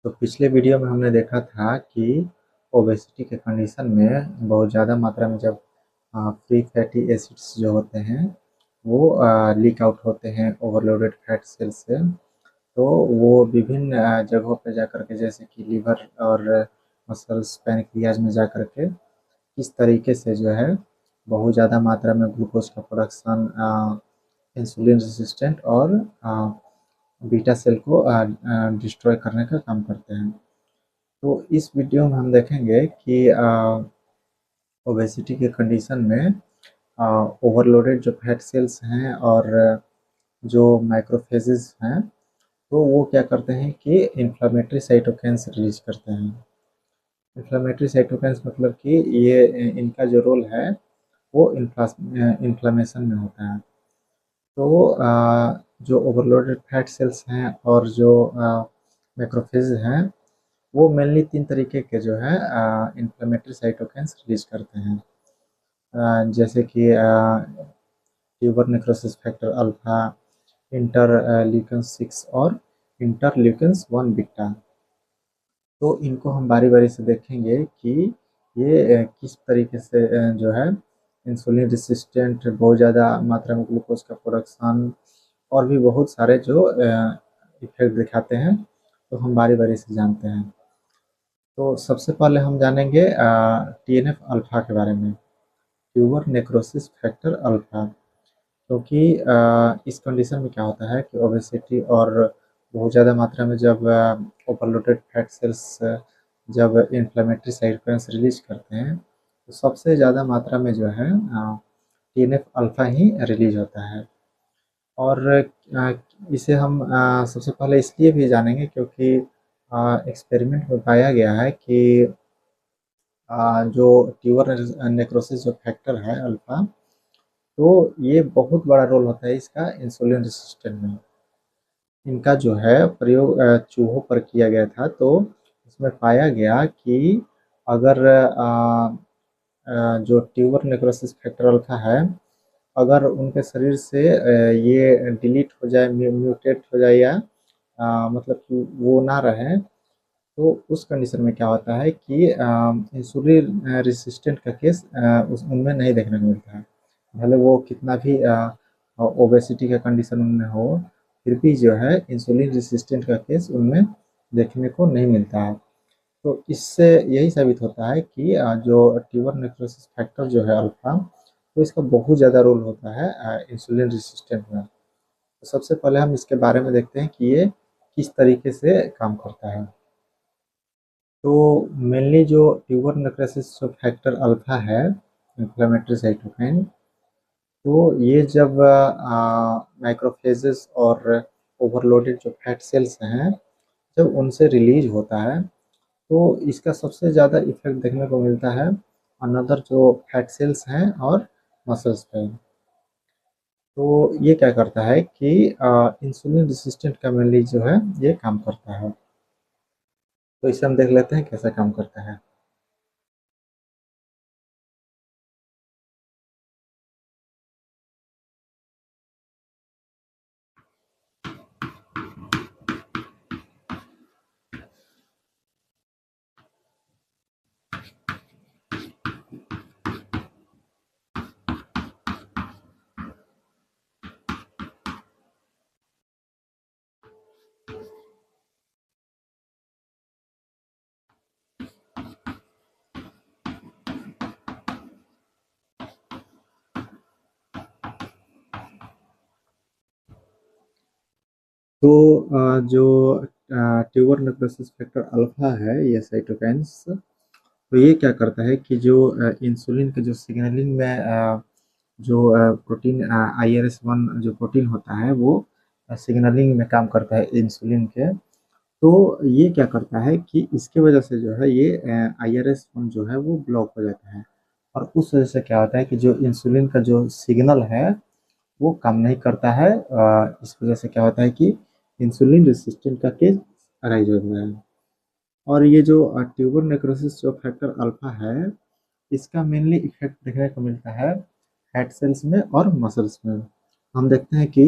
तो पिछले वीडियो में हमने देखा था कि ओबेसिटी के कंडीशन में बहुत ज़्यादा मात्रा में जब फ्री फैटी एसिड्स जो होते हैं वो लीक आउट होते हैं ओवरलोडेड फैट सेल से। तो वो विभिन्न जगहों पर जा कर के, जैसे कि लीवर और मसल्स पैनक्रियाज में जा कर के किस तरीके से जो है बहुत ज़्यादा मात्रा में ग्लूकोज का प्रोडक्शन इंसुलिन रेसिस्टेंट और बीटा सेल को डिस्ट्रॉय करने का काम करते हैं। तो इस वीडियो में हम देखेंगे कि ओबेसिटी के कंडीशन में ओवरलोडेड जो फैट सेल्स हैं और जो मैक्रोफेजेस हैं, तो वो क्या करते हैं कि इन्फ्लामेटरी साइटोकाइन्स रिलीज करते हैं। इन्फ्लामेटरी साइटोकाइन्स मतलब कि ये इनका जो रोल है वो इन्फ्लामेशन में होता है। तो जो ओवरलोडेड फैट सेल्स हैं और जो मैक्रोफेज हैं, वो मेनली 3 तरीके के जो है इन्फ्लेमेटरी साइटोकाइन्स रिलीज करते हैं, जैसे कि tuber necrosis factor alpha, interleukin 6 और इंटरल्यूकिन 1 बीटा। तो इनको हम बारी बारी से देखेंगे कि ये किस तरीके से जो है इंसुलिन रेसिस्टेंट, बहुत ज़्यादा मात्रा में ग्लूकोज का प्रोडक्शन और भी बहुत सारे जो इफेक्ट दिखाते हैं, तो हम बारी बारी से जानते हैं। तो सबसे पहले हम जानेंगे TNF अल्फा के बारे में, ट्यूबर नेक्रोसिस फैक्टर अल्फा। क्योंकि इस कंडीशन में क्या होता है कि ओबेसिटी और बहुत ज़्यादा मात्रा में जब ओवरलोडेड फैट सेल्स जब इन्फ्लेमेटरी साइटोकाइन्स रिलीज करते हैं, तो सबसे ज़्यादा मात्रा में जो है TNF अल्फा ही रिलीज होता है। और इसे हम सबसे पहले इसलिए भी जानेंगे क्योंकि एक्सपेरिमेंट में पाया गया है कि जो ट्यूबर नेक्रोसिस जो फैक्टर है अल्फा, तो ये बहुत बड़ा रोल होता है इसका इंसुलिन रेसिस्टेंट में। इनका जो है प्रयोग चूहों पर किया गया था, तो इसमें पाया गया कि अगर जो ट्यूबर नेक्रोसिस फैक्टर अल्फा है, अगर उनके शरीर से ये डिलीट हो जाए, म्यूटेट हो जाए, या मतलब कि वो ना रहे, तो उस कंडीशन में क्या होता है कि इंसुलिन रेसिस्टेंट का केस उस उनमें नहीं देखने को मिलता है। भले वो कितना भी ओबेसिटी का कंडीशन उनमें हो, फिर भी जो है इंसुलिन रेसिस्टेंट का केस उनमें देखने को नहीं मिलता है। तो इससे यही साबित होता है कि जो ट्यूबर नेक्रोसिस फैक्टर जो है अल्फा, तो इसका बहुत ज़्यादा रोल होता है इंसुलिन रेसिस्टेंट में। तो सबसे पहले हम इसके बारे में देखते हैं कि ये किस तरीके से काम करता है। तो मेनली जो ट्यूबर नेक्रोसिस जो फैक्टर अल्फा है, इन्फ्लेमेटरी साइटोकाइन, तो ये जब माइक्रोफेजेस और ओवरलोडेड जो फैट सेल्स हैं, जब उनसे रिलीज होता है, तो इसका सबसे ज़्यादा इफेक्ट देखने को मिलता है अनदर जो फैट सेल्स हैं और मसल्स पे। तो ये क्या करता है कि इंसुलिन रेसिस्टेंट का मेनली जो है ये काम करता है। तो इसे हम देख लेते हैं कैसा काम करता है। तो जो ट्यूबर नेक्रोसिस फैक्टर अल्फा है, ये साइटोकाइन्स, तो ये क्या करता है कि जो इंसुलिन के जो सिग्नलिंग में जो प्रोटीन IRS1 जो प्रोटीन होता है, वो सिग्नलिंग में काम करता है इंसुलिन के। तो ये क्या करता है कि इसके वजह से जो है ये IRS1 जो है वो ब्लॉक हो जाता है, और उस वजह से क्या होता है कि जो इंसुलिन का जो सिग्नल है वो काम नहीं करता है। इस वजह से क्या होता है कि इंसुलिन रेसिस्टेंट का केस अराइज होता है। और ये जो ट्यूबर नेक्रोसिस जो फैक्टर अल्फा है, इसका मेनली इफेक्ट देखने को मिलता है फैट सेल्स में और मसल्स में। हम देखते हैं कि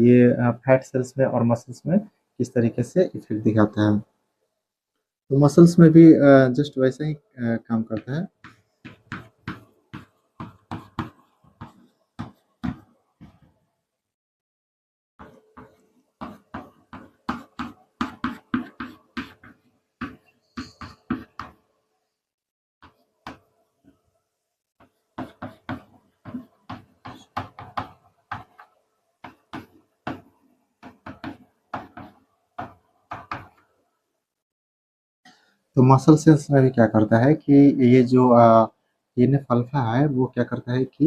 ये फैट सेल्स में और मसल्स में किस तरीके से इफेक्ट दिखाता है। तो मसल्स में भी जस्ट वैसा ही काम करता है। तो मसल सेल्स में भी क्या करता है कि ये जो TNF अल्फा है वो क्या करता है कि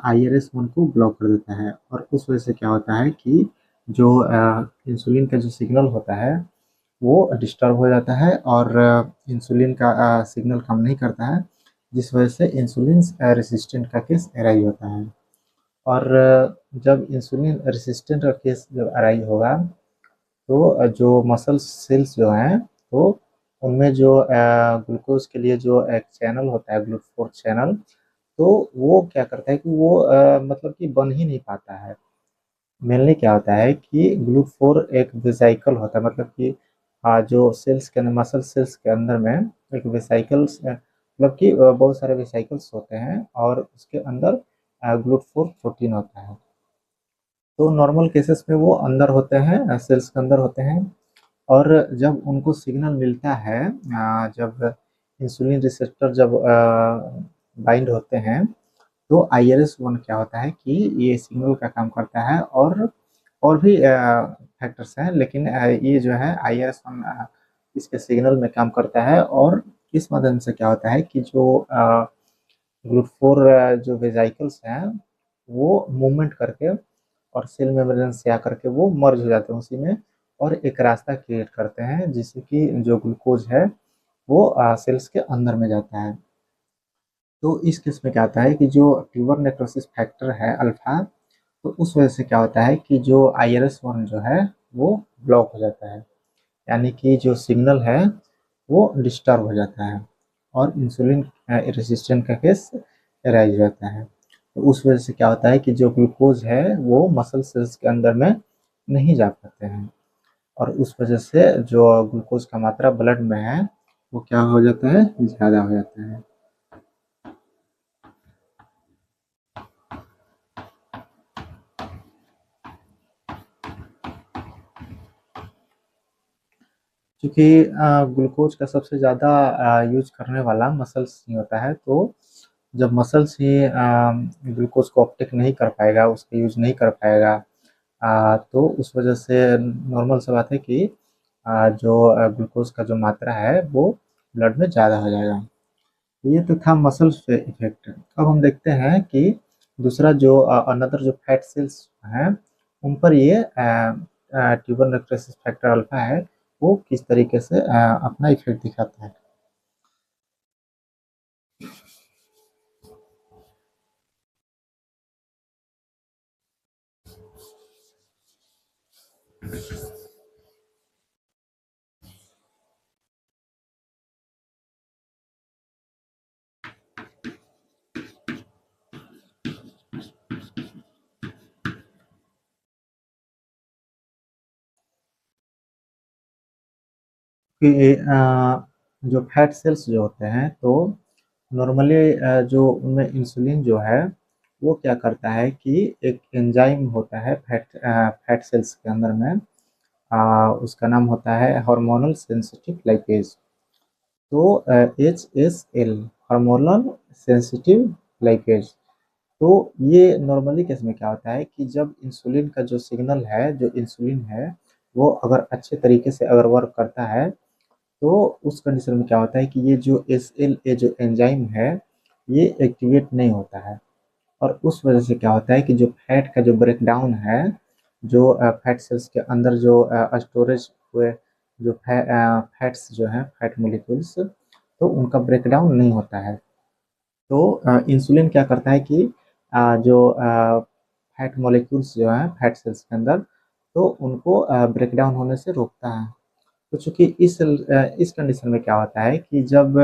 IRS1 को ब्लॉक कर देता है, और उस वजह से क्या होता है कि जो इंसुलिन का जो सिग्नल होता है वो डिस्टर्ब हो जाता है, और इंसुलिन का सिग्नल काम नहीं करता है, जिस वजह से इंसुलिन रेसिस्टेंट का केस अराइज होता है। और जब इंसुलिन रेसिस्टेंट का केस जब अराइज होगा, तो जो मसल सेल्स जो हैं, तो उनमें जो ग्लूकोज के लिए जो एक चैनल होता है, ग्लूकोज चैनल, तो वो क्या करता है कि वो मतलब कि बन ही नहीं पाता है। मेनली क्या होता है कि ग्लूकोज एक वेसाइकल होता है, मतलब कि जो सेल्स के अंदर, मसल सेल्स के अंदर में एक वेसाइकल्स, मतलब कि बहुत सारे वेसाइकल्स होते हैं, और उसके अंदर ग्लूकोज प्रोटीन होता है। तो नॉर्मल केसेस में वो अंदर होते हैं, सेल्स के अंदर होते हैं, और जब उनको सिग्नल मिलता है, जब इंसुलिन रिसेप्टर जब बाइंड होते हैं, तो IRS1 क्या होता है कि ये सिग्नल का काम करता है, और भी फैक्टर्स हैं, लेकिन ये जो है IRS1 इसके सिग्नल में काम करता है, और इस मदद से क्या होता है कि जो ग्लूकोर जो वेजाइकल्स हैं वो मूवमेंट करके और सेल मेम्ब्रेन से आकर के वो मर्ज हो जाते हैं उसी में, और एक रास्ता क्रिएट करते हैं जिससे कि जो ग्लूकोज है वो सेल्स के अंदर में जाता है। तो इस केस में क्या होता है कि जो ट्यूबर नेक्रोसिस फैक्टर है अल्फा, तो उस वजह से क्या होता है कि जो IRS1 जो है वो ब्लॉक हो जाता है, यानी कि जो सिग्नल है वो डिस्टर्ब हो जाता है, और इंसुलिन रेसिस्टेंट का केस राइज रहता है। तो उस वजह से क्या होता है कि जो ग्लूकोज है वो मसल सेल्स के अंदर में नहीं जा पाते हैं, और उस वजह से जो ग्लूकोज का मात्रा ब्लड में है वो क्या हो जाता है, ज़्यादा हो जाता है। क्योंकि ग्लूकोज का सबसे ज़्यादा यूज करने वाला मसल्स ही होता है, तो जब मसल्स ही ग्लूकोज को अपटेक नहीं कर पाएगा, उसका यूज नहीं कर पाएगा, तो उस वजह से नॉर्मल सा बात है कि जो ग्लूकोज का जो मात्रा है वो ब्लड में ज़्यादा हो जाएगा। ये तो था मसल्स पे इफेक्ट। अब हम देखते हैं कि दूसरा जो अनदर जो फैट सेल्स हैं उन पर ये ट्यूबर नेक्रोसिस फैक्टर अल्फा है वो किस तरीके से अपना इफेक्ट दिखाता है। कि जो फैट सेल्स जो होते हैं, तो नॉर्मली जो उनमें इंसुलिन जो है वो क्या करता है कि एक एंजाइम होता है फैट सेल्स के अंदर में, उसका नाम होता है हार्मोनल सेंसिटिव लाइपेज। तो HSL, हार्मोनल सेंसिटिव लाइपेज। तो ये नॉर्मली केस में क्या होता है कि जब इंसुलिन का जो सिग्नल है, जो इंसुलिन है, वो अगर अच्छे तरीके से अगर वर्क करता है, तो उस कंडीशन में क्या होता है कि ये जो SLA जो एंजाइम है ये एक्टिवेट नहीं होता है, और उस वजह से क्या होता है कि जो फैट का जो ब्रेकडाउन है, जो फैट सेल्स के अंदर जो स्टोरेज हुए जो फैट्स जो हैं, फैट मोलिक्यूल्स, तो उनका ब्रेकडाउन नहीं होता है। तो इंसुलिन क्या करता है कि जो फैट मॉलिक्यूल्स जो हैं फैट सेल्स के अंदर, तो उनको ब्रेकडाउन होने से रोकता है। तो चूंकि इस कंडीशन में क्या होता है कि जब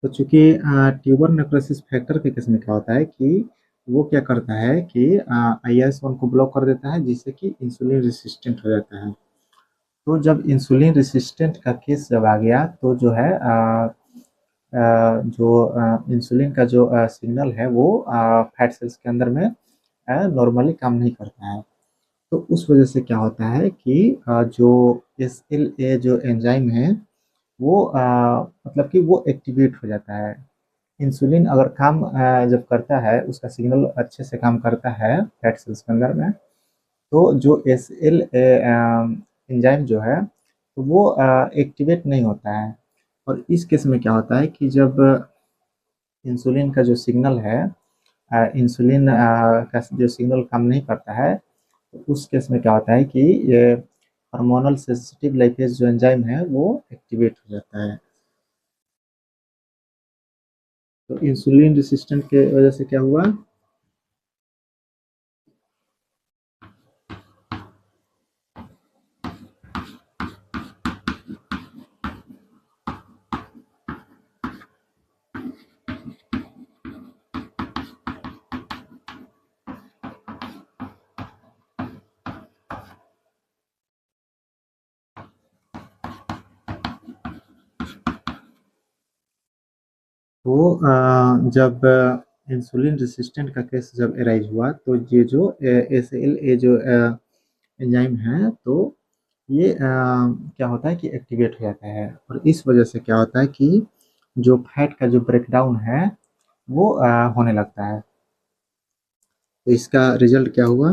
तो चूंकि ट्यूबर नेक्रोसिस फैक्टर के केस में क्या होता है कि वो क्या करता है कि IS-1 को ब्लॉक कर देता है, जिससे कि इंसुलिन रेसिस्टेंट हो जाता है। तो जब इंसुलिन रेसिस्टेंट का केस जब आ गया तो जो है जो इंसुलिन का जो सिग्नल है वो फैट सेल्स के अंदर में नॉर्मली काम नहीं करता है। तो उस वजह से क्या होता है कि जो SLA जो एंजाइम है वो मतलब कि वो एक्टिवेट हो जाता है। इंसुलिन अगर काम जब करता है, उसका सिग्नल अच्छे से काम करता है फैट सेल्स के अंदर में, तो जो SLA एंजाइम जो है तो वो एक्टिवेट नहीं होता है। और इस केस में क्या होता है कि जब इंसुलिन का जो सिग्नल है, इंसुलिन का जो सिग्नल काम नहीं करता है, तो उस केस में क्या होता है कि ये हार्मोनल सेंसिटिव लाइपेज जो एंजाइम है वो एक्टिवेट हो जाता है। तो इंसुलिन रेसिस्टेंट के वजह से क्या हुआ? तो जब इंसुलिन रेसिस्टेंट का केस जब एराइज हुआ, तो ये जो SLA जो एंजाइम है, तो ये क्या होता है कि एक्टिवेट हो जाता है। और इस वजह से क्या होता है कि जो फैट का जो ब्रेकडाउन है वो होने लगता है। तो इसका रिजल्ट क्या हुआ?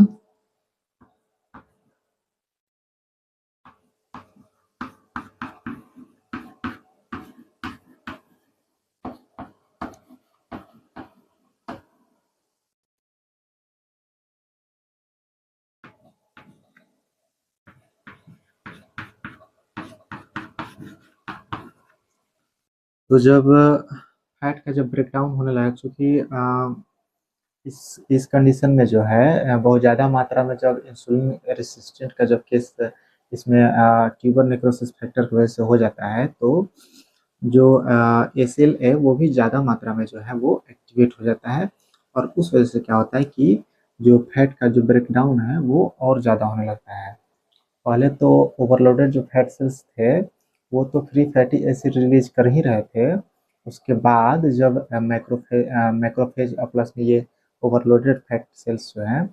तो जब फैट का जब ब्रेकडाउन होने लगा, चूंकि इस कंडीशन में जो है बहुत ज़्यादा मात्रा में जब इंसुलिन रेसिस्टेंट का जब केस इसमें ट्यूबर नेक्रोसिस फैक्टर की वजह से हो जाता है, तो जो SLA वो भी ज़्यादा मात्रा में जो है वो एक्टिवेट हो जाता है। और उस वजह से क्या होता है कि जो फैट का जो ब्रेकडाउन है वो और ज़्यादा होने लगता है। पहले तो ओवरलोडेड जो फैट सेल्स थे वो तो फ्री फैटी एसिड रिलीज कर ही रहे थे। उसके बाद जब मैक्रोफेज प्लस में ये ओवरलोडेड फैट सेल्स जो हैं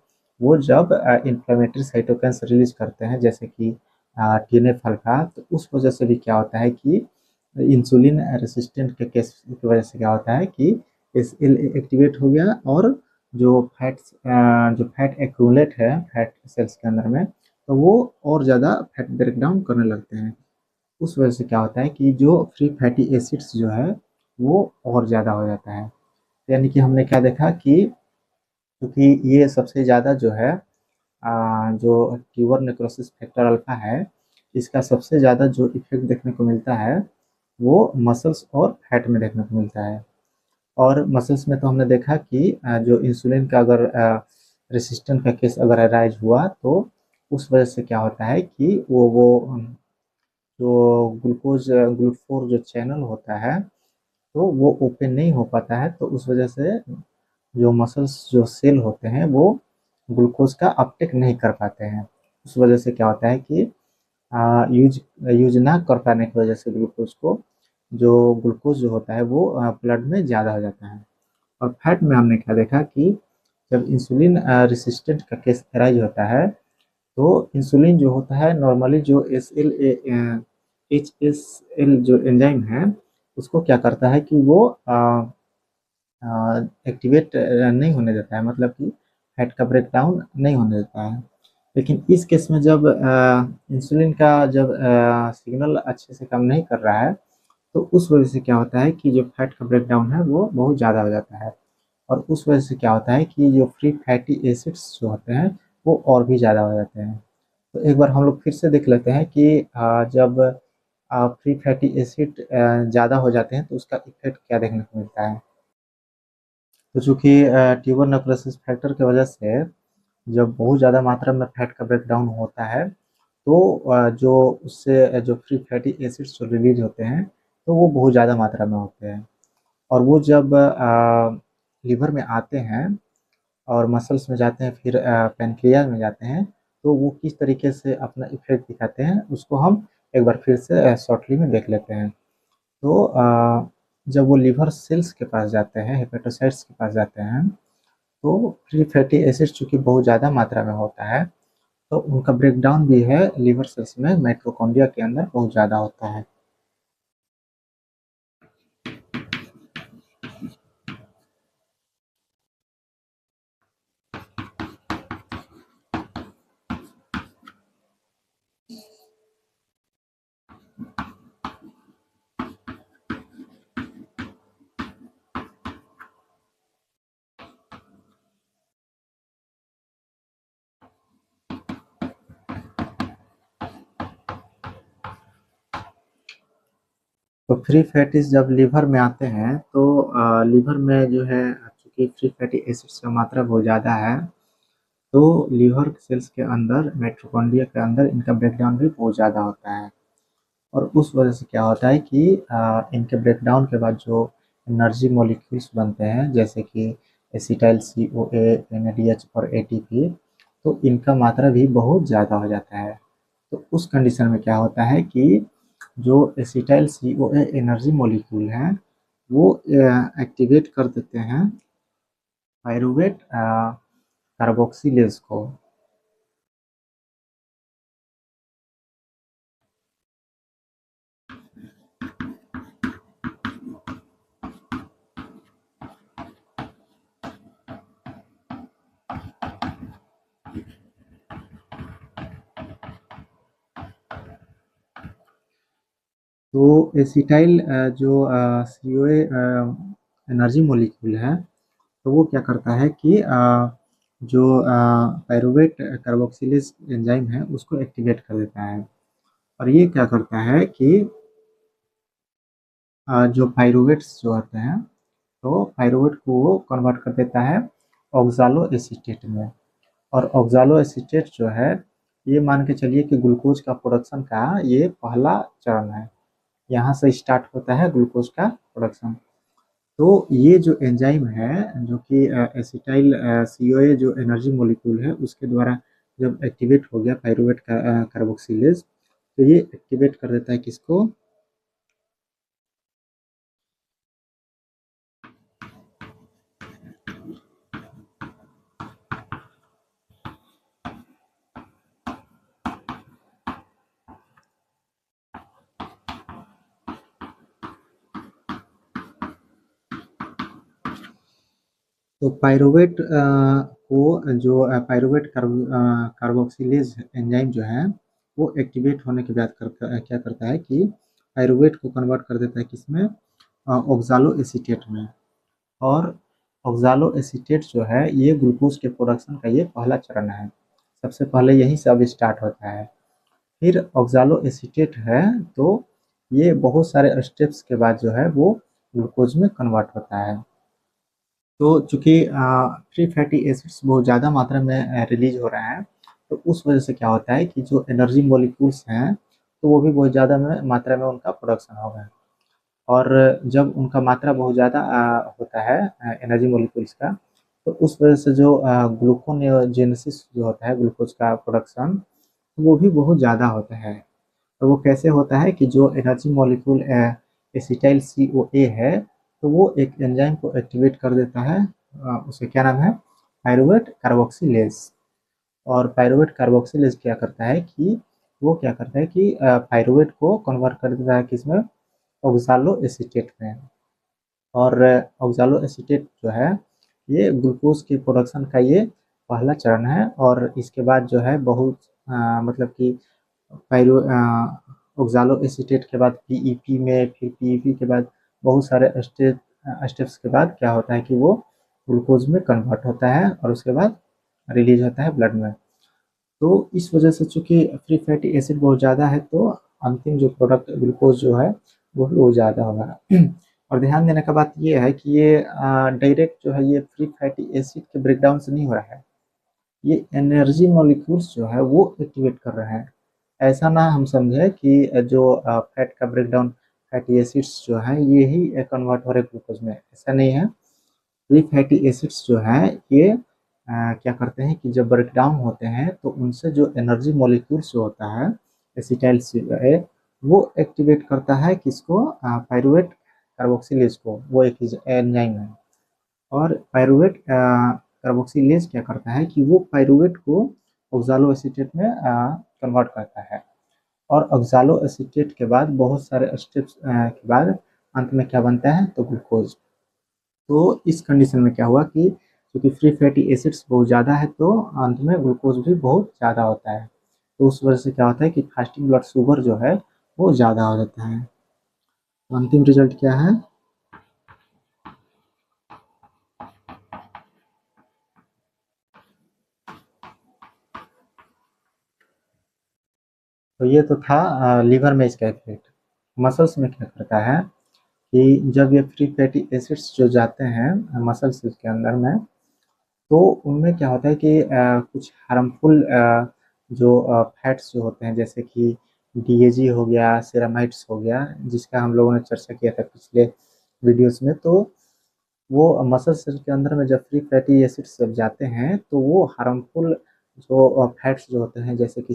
वो जब इंफ्लेमेटरी साइटोकाइंस रिलीज करते हैं, जैसे कि TNF अल्फा, तो उस वजह से भी क्या होता है कि इंसुलिन रेसिस्टेंट के केस की वजह से क्या होता है कि SLA एक्टिवेट हो गया, और जो फैट एक्यूमुलेट है फैट सेल्स के अंदर में, तो वो और ज़्यादा फैट ब्रेक डाउन करने लगते हैं। उस वजह से क्या होता है कि जो फ्री फैटी एसिड्स जो है वो और ज़्यादा हो जाता है। यानी कि हमने क्या देखा कि क्योंकि ये सबसे ज़्यादा जो है जो ट्यूबर नेक्रोसिस फैक्टर अल्फा है, इसका सबसे ज़्यादा जो इफेक्ट देखने को मिलता है वो मसल्स और फैट में देखने को मिलता है। और मसल्स में तो हमने देखा कि जो इंसुलिन का अगर रेसिस्टेंट का केस अगर अराइज हुआ, तो उस वजह से क्या होता है कि जो ग्लूकोज जो चैनल होता है तो वो ओपन नहीं हो पाता है। तो उस वजह से जो मसल्स जो सेल होते हैं वो ग्लूकोज का अपटेक नहीं कर पाते हैं। उस वजह से क्या होता है कि यूज यूज ना कर पाने की वजह से ग्लूकोज को, जो ग्लूकोज जो होता है वो ब्लड में ज़्यादा हो जाता है। और फैट में हमने क्या देखा कि जब इंसुलिन रेसिस्टेंट का केस अराइज होता है, तो इंसुलिन जो होता है नॉर्मली जो HSL जो एंजाइम है उसको क्या करता है कि वो एक्टिवेट नहीं होने देता है, मतलब कि फैट का ब्रेकडाउन नहीं होने देता है। लेकिन इस केस में जब इंसुलिन का जब सिग्नल अच्छे से काम नहीं कर रहा है, तो उस वजह से क्या होता है कि जो फैट का ब्रेकडाउन है वो बहुत ज़्यादा हो जाता है। और उस वजह से क्या होता है कि जो फ्री फैटी एसिड्स जो होते हैं वो और भी ज़्यादा हो जाते हैं। तो एक बार हम लोग फिर से देख लेते हैं कि जब फ्री फैटी एसिड ज़्यादा हो जाते हैं तो उसका इफेक्ट क्या देखने को मिलता है। तो चूँकि ट्यूबर नेक्रोसिस फैक्टर की वजह से जब बहुत ज़्यादा मात्रा में फैट का ब्रेकडाउन होता है, तो जो उससे जो फ्री फैटी एसिड्स जो रिलीज होते हैं तो वो बहुत ज़्यादा मात्रा में होते हैं। और वो जब लिवर में आते हैं और मसल्स में जाते हैं, फिर पैनक्रियाज में जाते हैं, तो वो किस तरीके से अपना इफेक्ट दिखाते हैं उसको हम एक बार फिर से शॉर्टली में देख लेते हैं। तो जब वो लिवर सेल्स के पास जाते हैं, हेपेटोसाइट्स के पास जाते हैं, तो फ्री फैटी एसिड चूंकि बहुत ज़्यादा मात्रा में होता है, तो उनका ब्रेकडाउन भी है लिवर सेल्स में माइटोकॉन्ड्रिया के अंदर बहुत ज़्यादा होता है। तो फ्री फैटीज जब लिवर में आते हैं, तो लिवर में जो है चूंकि फ्री फैटी एसिड्स का मात्रा बहुत ज़्यादा है, तो लिवर सेल्स के अंदर माइटोकॉन्ड्रिया के अंदर इनका ब्रेकडाउन भी बहुत ज़्यादा होता है। और उस वजह से क्या होता है कि इनके ब्रेकडाउन के बाद जो एनर्जी मॉलिक्यूल्स बनते हैं, जैसे कि एसिटाइल CoA, NADH और ATP, तो इनका मात्रा भी बहुत ज़्यादा हो जाता है। तो उस कंडीशन में क्या होता है कि जो एसिटाइल CoA एनर्जी मॉलिक्यूल हैं, वो एक्टिवेट कर देते हैं पायरुवेट कार्बोक्सिलेज को। तो एसिटाइल जो CoA एनर्जी मॉलिक्यूल है, तो वो क्या करता है कि जो पायरुवेट कार्बोक्सिलेज एंजाइम है उसको एक्टिवेट कर देता है। और ये क्या करता है कि जो पायरुवेट्स जो होते हैं, तो पायरुवेट को वो कन्वर्ट कर देता है ऑक्सालो एसीटेट में। और ऑक्सालो एसीटेट जो है, ये मान के चलिए कि ग्लूकोज का प्रोडक्शन का ये पहला चरण है। यहाँ से स्टार्ट होता है ग्लूकोज का प्रोडक्शन। तो ये जो एंजाइम है, जो कि एसिटाइल CoA जो एनर्जी मॉलिक्यूल है उसके द्वारा जब एक्टिवेट हो गया पायरुवेट कार्बोक्सिलेज, तो ये एक्टिवेट कर देता है किसको? तो पायरुवेट को जो पायरुवेट कार्बोक्सिलेज एंजाइम जो है, वो एक्टिवेट होने के बाद क्या करता है कि पायरुवेट को कन्वर्ट कर देता है किसमें? ऑक्सालो एसीटेट में। और ऑक्सालो एसीटेट जो है, ये ग्लूकोज के प्रोडक्शन का ये पहला चरण है। सबसे पहले यहीं से अब स्टार्ट होता है। फिर ऑक्सालो एसीटेट है, तो ये बहुत सारे स्टेप्स के बाद जो है वो ग्लूकोज में कन्वर्ट होता है। तो चूंकि फ्री फैटी एसिड्स बहुत ज़्यादा मात्रा में रिलीज हो रहे हैं, तो उस वजह से क्या होता है कि जो एनर्जी मॉलिक्यूल्स हैं, तो वो भी बहुत ज़्यादा में मात्रा में उनका प्रोडक्शन हो गया। और जब उनका मात्रा बहुत ज़्यादा होता है एनर्जी मॉलिक्यूल्स का, तो उस वजह से जो ग्लूकोनेओजेनेसिस जो होता है, ग्लूकोज का प्रोडक्शन, वो भी बहुत ज़्यादा होता है। तो वो कैसे होता है कि जो एनर्जी मॉलिक्यूल एसिटाइल CoA है, तो वो एक एंजाइम को एक्टिवेट कर देता है, उसे क्या नाम है? Pyruvate carboxylase. और पायरुवेट कार्बोक्सिलेज क्या करता है कि वो क्या करता है कि पायरुवेट को कन्वर्ट कर देता है किसमें? ऑक्सालो एसीटेट में। और ऑक्सालो एसीटेट जो है, ये ग्लूकोज के प्रोडक्शन का ये पहला चरण है। और इसके बाद जो है बहुत मतलब कि पायरो ऑक्सालो एसीटेट के बाद PEP में, फिर PEP के बाद बहुत सारे स्टेप्स के बाद क्या होता है कि वो ग्लूकोज में कन्वर्ट होता है और उसके बाद रिलीज होता है ब्लड में। तो इस वजह से चूंकि फ्री फैटी एसिड बहुत ज़्यादा है, तो अंतिम जो प्रोडक्ट ग्लूकोज जो है वो भी बहुत ज़्यादा होगा। और ध्यान देने का बात ये है कि ये डायरेक्ट जो है ये फ्री फैटी एसिड के ब्रेकडाउन से नहीं हो रहा है, ये एनर्जी मॉलिक्यूल्स जो है वो एक्टिवेट कर रहे हैं। ऐसा ना हम समझे कि जो फैट का ब्रेकडाउन फैटी एसिड्स जो हैं ये ही कन्वर्ट हो रहे ग्लूकोज में, ऐसा नहीं है। फ्री फैटी एसिड्स जो हैं ये क्या करते हैं कि जब ब्रेक डाउन होते हैं तो उनसे जो एनर्जी मॉलिक्यूल्स जो होता है एसिटाइल वो एक्टिवेट करता है किसको, पायरुवेट कार्बोक्सिलेज को, वो एक एंजाइम है। और पायरुवेट कार्बोक्सिलेज क्या करता है कि वो पायरुवेट को ऑक्सालो एसीटेट में कन्वर्ट करता है। और ऑक्सालो एसीटेट के बाद बहुत सारे स्टेप्स के बाद अंत में क्या बनता है, तो ग्लूकोज। तो इस कंडीशन में क्या हुआ कि क्योंकि फ्री फैटी एसिड्स बहुत ज़्यादा है तो अंत में ग्लूकोज भी बहुत ज़्यादा होता है। तो उस वजह से क्या होता है कि फास्टिंग ब्लड शुगर जो है वो ज़्यादा हो जाता है। तो अंतिम रिजल्ट क्या है, तो ये तो था लीवर में इसका इफेक्ट। मसल्स में क्या करता है कि जब ये फ्री फैटी एसिड्स जो जाते हैं मसल सेल्स के अंदर में, तो उनमें क्या होता है कि कुछ हार्मफुल जो फैट्स जो होते हैं जैसे कि डीएजी हो गया, सेरामाइड्स हो गया, जिसका हम लोगों ने चर्चा किया था पिछले वीडियोस में। तो वो मसल सेल के अंदर में जब फ्री फैटी एसिड्स जब जाते हैं तो वो हार्मफुल जो फैट्स जो होते हैं जैसे कि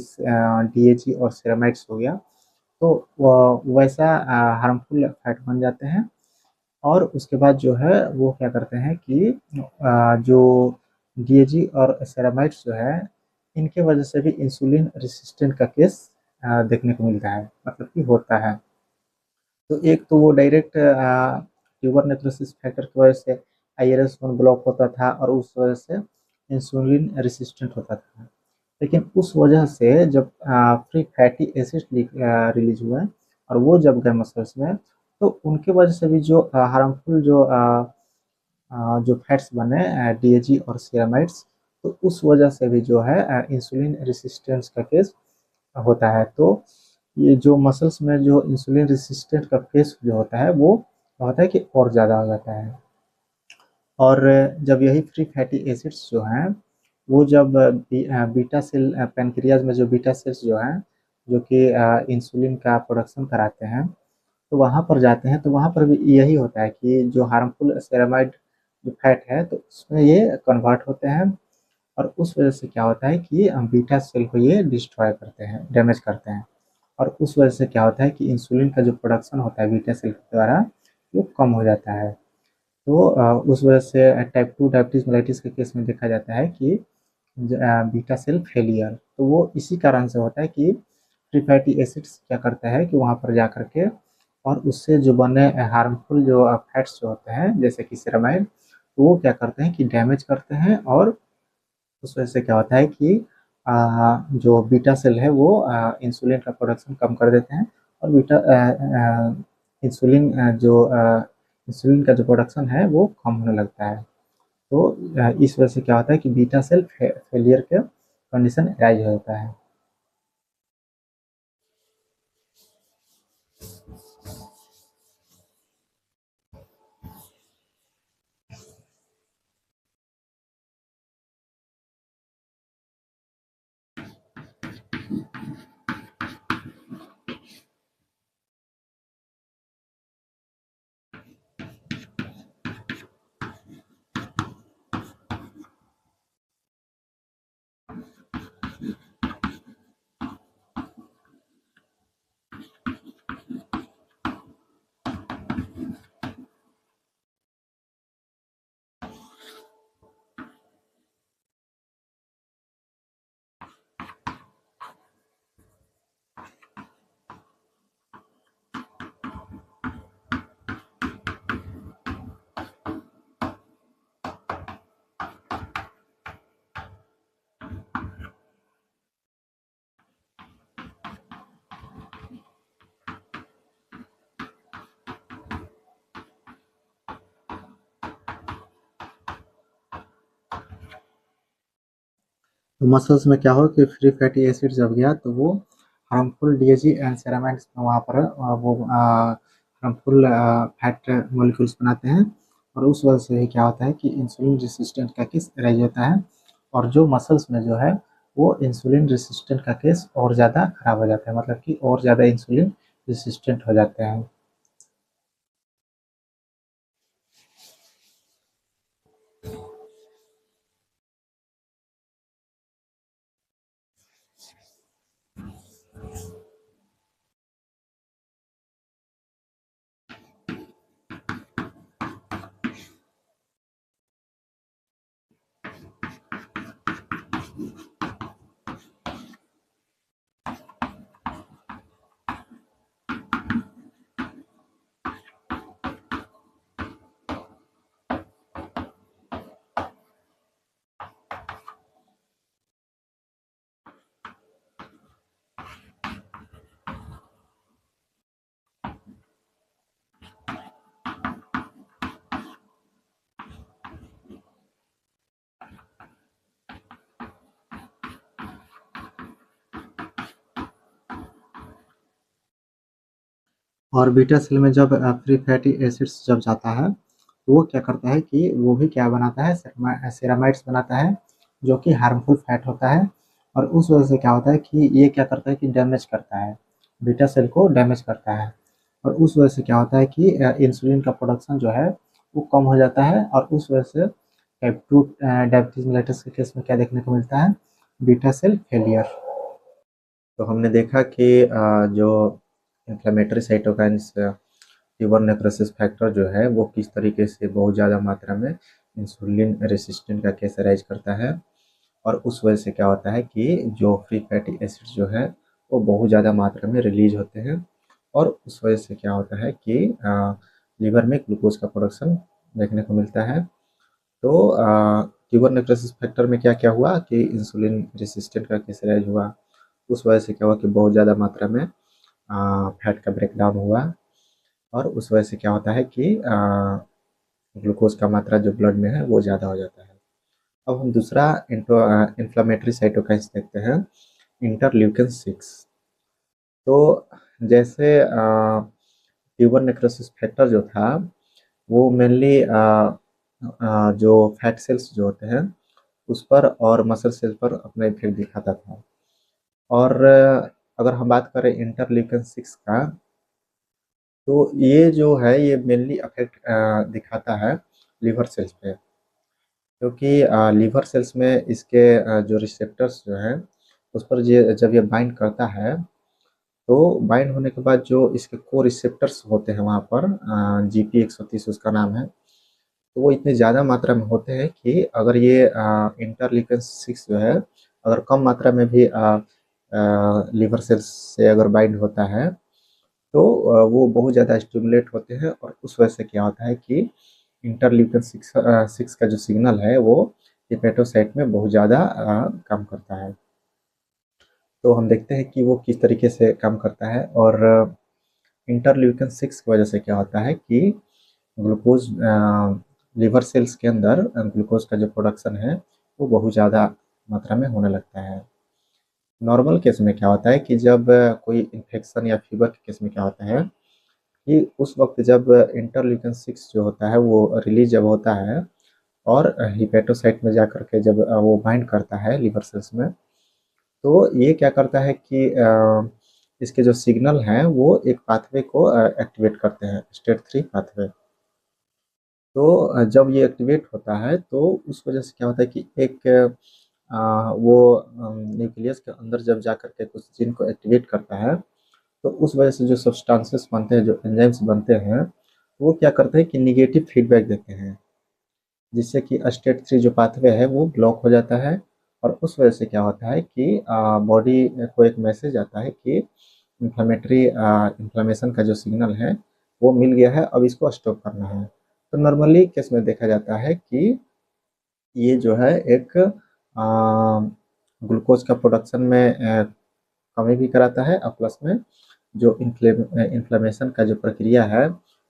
डीएजी और सेरामाइड्स हो गया, तो वैसा हार्मफुल फैट बन जाते हैं। और उसके बाद जो है वो क्या करते हैं कि जो डीएजी और सेरामाइड्स जो है इनके वजह से भी इंसुलिन रेसिस्टेंट का केस देखने को मिलता है, मतलब कि होता है। तो एक तो वो डायरेक्ट ट्यूबर नेक्रोसिस फैक्टर की वजह से आईआरएस1 ब्लॉक होता था और उस वजह से इंसुलिन रेसिस्टेंट होता था। लेकिन उस वजह से जब फ्री फैटी एसिड रिलीज हुए और वो जब गए मसल्स में, तो उनके वजह से भी जो हार्मफुल जो फैट्स बने डीएजी और सेरामाइड्स, तो उस वजह से भी जो है इंसुलिन रेसिस्टेंस का केस होता है। तो ये जो मसल्स में जो इंसुलिन रेसिस्टेंट का केस जो होता है वो होता है कि और ज़्यादा हो जाता है। और जब यही फ्री फैटी एसिड्स जो हैं वो जब बीटा सेल पैनक्रियाज में जो बीटा सेल्स जो हैं जो कि इंसुलिन का प्रोडक्शन कराते हैं, तो वहाँ पर जाते हैं तो वहाँ पर भी यही होता है कि जो हार्मफुल सेरामाइड जो फैट है तो उसमें ये कन्वर्ट होते हैं। और उस वजह से क्या होता है कि बीटा सेल को ये डिस्ट्रॉय करते हैं, डैमेज करते हैं। और उस वजह से क्या होता है कि इंसुलिन का जो प्रोडक्शन होता है बीटा सेल के द्वारा वो कम हो जाता है। तो उस वजह से टाइप 2 डायबिटीज मेलाइटिस के केस में देखा जाता है कि बीटा सेल फेलियर, तो वो इसी कारण से होता है कि फ्री फैटी एसिड्स क्या करता है कि वहाँ पर जा करके और उससे जो बने हार्मफुल जो फैट्स जो होते हैं जैसे कि सेरामाइड, तो वो क्या करते हैं कि डैमेज करते हैं। और उस वजह से क्या होता है कि जो बीटा सेल है वो इंसुलिन का प्रोडक्शन कम कर देते हैं। और बीटा इंसुलिन इंसुलिन का जो प्रोडक्शन है वो कम होने लगता है। तो इस वजह से क्या होता है कि बीटा सेल फेलियर का कंडीशन राइज हो जाता है। तो मसल्स में क्या हो कि फ्री फैटी एसिड जब गया तो वो हार्मफुल डीएजी एंड सेरामाइड्स वहाँ पर वो हार्मफुल फैट मॉलिक्यूल्स बनाते हैं। और उस वजह से क्या होता है कि इंसुलिन रेसिस्टेंट का केस रह जाता है। और जो मसल्स में जो है वो इंसुलिन रेसिस्टेंट का केस और ज़्यादा खराब हो जाता है, मतलब कि और ज़्यादा इंसुलिन रेसिस्टेंट हो जाते हैं। और बीटा सेल में जब फ्री फैटी एसिड्स जब जाता है तो वो क्या करता है कि वो भी क्या बनाता है, सेरामाइड्स बनाता है, जो कि हार्मफुल फैट होता है। और उस वजह से क्या होता है कि ये क्या करता है कि डैमेज करता है, बीटा सेल को डैमेज करता है। और उस वजह से क्या होता है कि इंसुलिन का प्रोडक्शन जो है वो कम हो जाता है। और उस वजह से टाइप 2 डायबिटीज मेलिटस के केस में क्या देखने को मिलता है, बीटा सेल फेलियर। तो हमने देखा कि जो inflammatory cytokines fever necrosis factor जो है वो किस तरीके से बहुत ज़्यादा मात्रा में इंसुलिन रेसिस्टेंट का केस राइज करता है। और उस वजह से क्या होता है कि जो फ्री फैटी एसिड्स जो है वो बहुत ज़्यादा मात्रा में रिलीज होते हैं। और उस वजह से क्या होता है कि लीवर में ग्लूकोज का प्रोडक्शन देखने को मिलता है। तो फीवर नेक्रोसिस फैक्टर में क्या क्या हुआ कि इंसुलिन रेसिस्टेंट का केस राइज हुआ। उस वजह से क्या हुआ कि बहुत ज़्यादा मात्रा में फैट का ब्रेकडाउन हुआ। और उस वजह से क्या होता है कि ग्लूकोज का मात्रा जो ब्लड में है वो ज़्यादा हो जाता है। अब हम दूसरा इन्फ्लामेटरी साइटोकाइन्स देखते हैं, इंटरल्यूकिन 6। तो जैसे फीवर नेक्रोसिस फैक्टर जो था वो मेनली जो फैट सेल्स जो होते हैं उस पर और मसल सेल पर अपना इफेक्ट दिखाता था। और अगर हम बात करें इंटरल्यूकिन 6 का, तो ये जो है ये मेनली अफेक्ट दिखाता है लिवर सेल्स पे। क्योंकि लीवर सेल्स में इसके जो रिसेप्टर्स जो हैं उस पर ये जब ये बाइंड करता है तो बाइंड होने के बाद जो इसके को रिसेप्टर्स होते हैं वहाँ पर, GP130 उसका नाम है, तो वो इतने ज़्यादा मात्रा में होते हैं कि अगर ये इंटरल्यूकिन 6 जो है अगर कम मात्रा में भी लीवर सेल्स से अगर बाइंड होता है तो वो बहुत ज़्यादा स्टिमुलेट होते हैं। और उस वजह से क्या होता है कि इंटरल्यूकिन 6 का जो सिग्नल है वो हेपेटोसाइट में बहुत ज़्यादा काम करता है। तो हम देखते हैं कि वो किस तरीके से काम करता है। और इंटरल्यूकिन 6 की वजह से क्या होता है कि ग्लूकोज लिवर सेल्स के अंदर ग्लूकोज का जो प्रोडक्शन है वो बहुत ज़्यादा मात्रा में होने लगता है। नॉर्मल केस में क्या होता है कि जब कोई इन्फेक्शन या फीवर के केस में क्या होता है कि उस वक्त जब इंटरल्यूकिन 6 जो होता है वो रिलीज जब होता है और हिपेटोसाइट में जाकर के जब वो बाइंड करता है लिवर सेल्स में, तो ये क्या करता है कि इसके जो सिग्नल हैं वो एक पाथवे को एक्टिवेट करते हैं, स्टेट 3 पाथवे। तो जब ये एक्टिवेट होता है तो उस वजह से क्या होता है कि एक वो न्यूक्लियस के अंदर जब जा कर के कुछ जीन को एक्टिवेट करता है तो उस वजह से जो सब्सटेंसेस बनते हैं, जो एंजाइम्स बनते हैं, वो क्या करते हैं कि निगेटिव फीडबैक देते हैं, जिससे कि स्टेट 3 जो पाथवे है वो ब्लॉक हो जाता है। और उस वजह से क्या होता है कि बॉडी को एक मैसेज आता है कि इन्फ्लेमेशन का जो सिग्नल है वो मिल गया है, अब इसको स्टॉप करना है। तो नॉर्मली केस में देखा जाता है कि ये जो है एक ग्लूकोज का प्रोडक्शन में कमी भी कराता है और प्लस में जो इन्फ्लेमेशन का जो प्रक्रिया है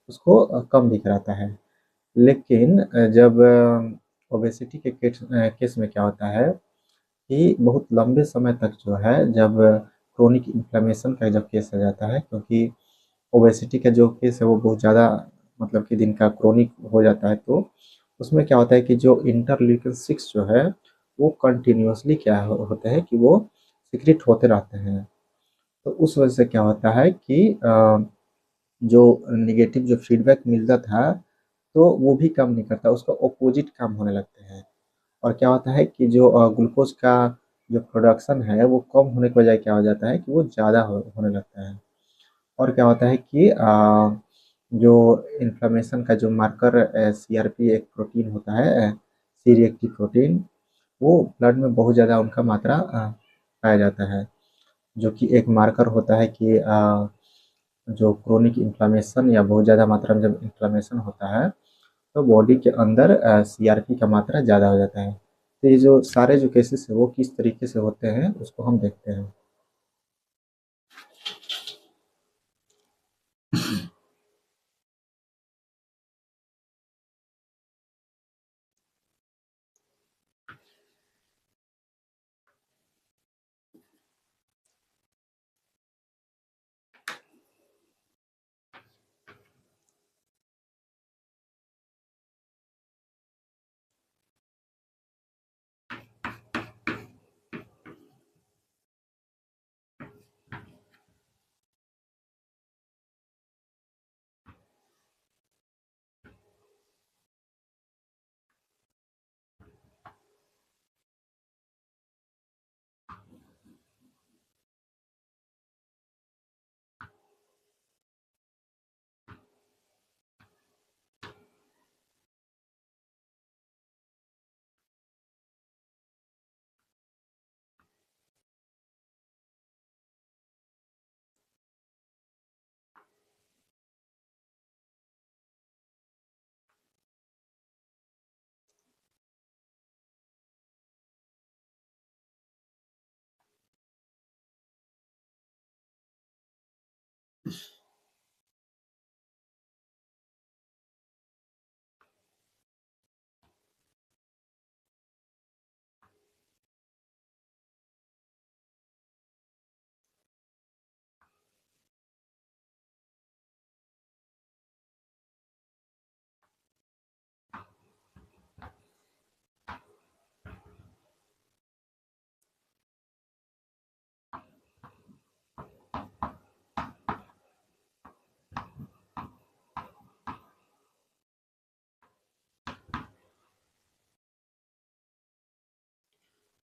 उसको कम भी कराता है। लेकिन जब ओबेसिटी के केस में क्या होता है कि बहुत लंबे समय तक जो है जब क्रोनिक इन्फ्लेमेशन का जब केस आ जाता है, क्योंकि ओबेसिटी का जो केस है वो बहुत ज़्यादा मतलब कि दिन का क्रोनिक हो जाता है, तो उसमें क्या होता है कि जो इंटरल्यूकिन 6 जो है वो कंटिन्यूअसली क्या होते हैं कि वो सिक्रेट होते रहते हैं। तो उस वजह से क्या होता है कि जो नेगेटिव जो फीडबैक मिलता था तो वो भी काम नहीं करता, उसका ऑपोजिट काम होने लगते हैं। और क्या होता है कि जो ग्लूकोज का जो प्रोडक्शन है वो कम होने की बजाय क्या हो जाता है कि वो ज़्यादा होने लगता है। और क्या होता है कि जो इन्फ्लेमेशन का जो मार्कर CRP एक प्रोटीन होता है, सी रिएक्टिव प्रोटीन, वो ब्लड में बहुत ज़्यादा उनका मात्रा पाया जाता है, जो कि एक मार्कर होता है कि जो क्रोनिक इन्फ्लेमेशन या बहुत ज़्यादा मात्रा में जब इन्फ्लेमेशन होता है तो बॉडी के अंदर सीआरपी का मात्रा ज़्यादा हो जाता है। तो ये जो सारे जो केसेस है वो किस तरीके से होते हैं उसको हम देखते हैं।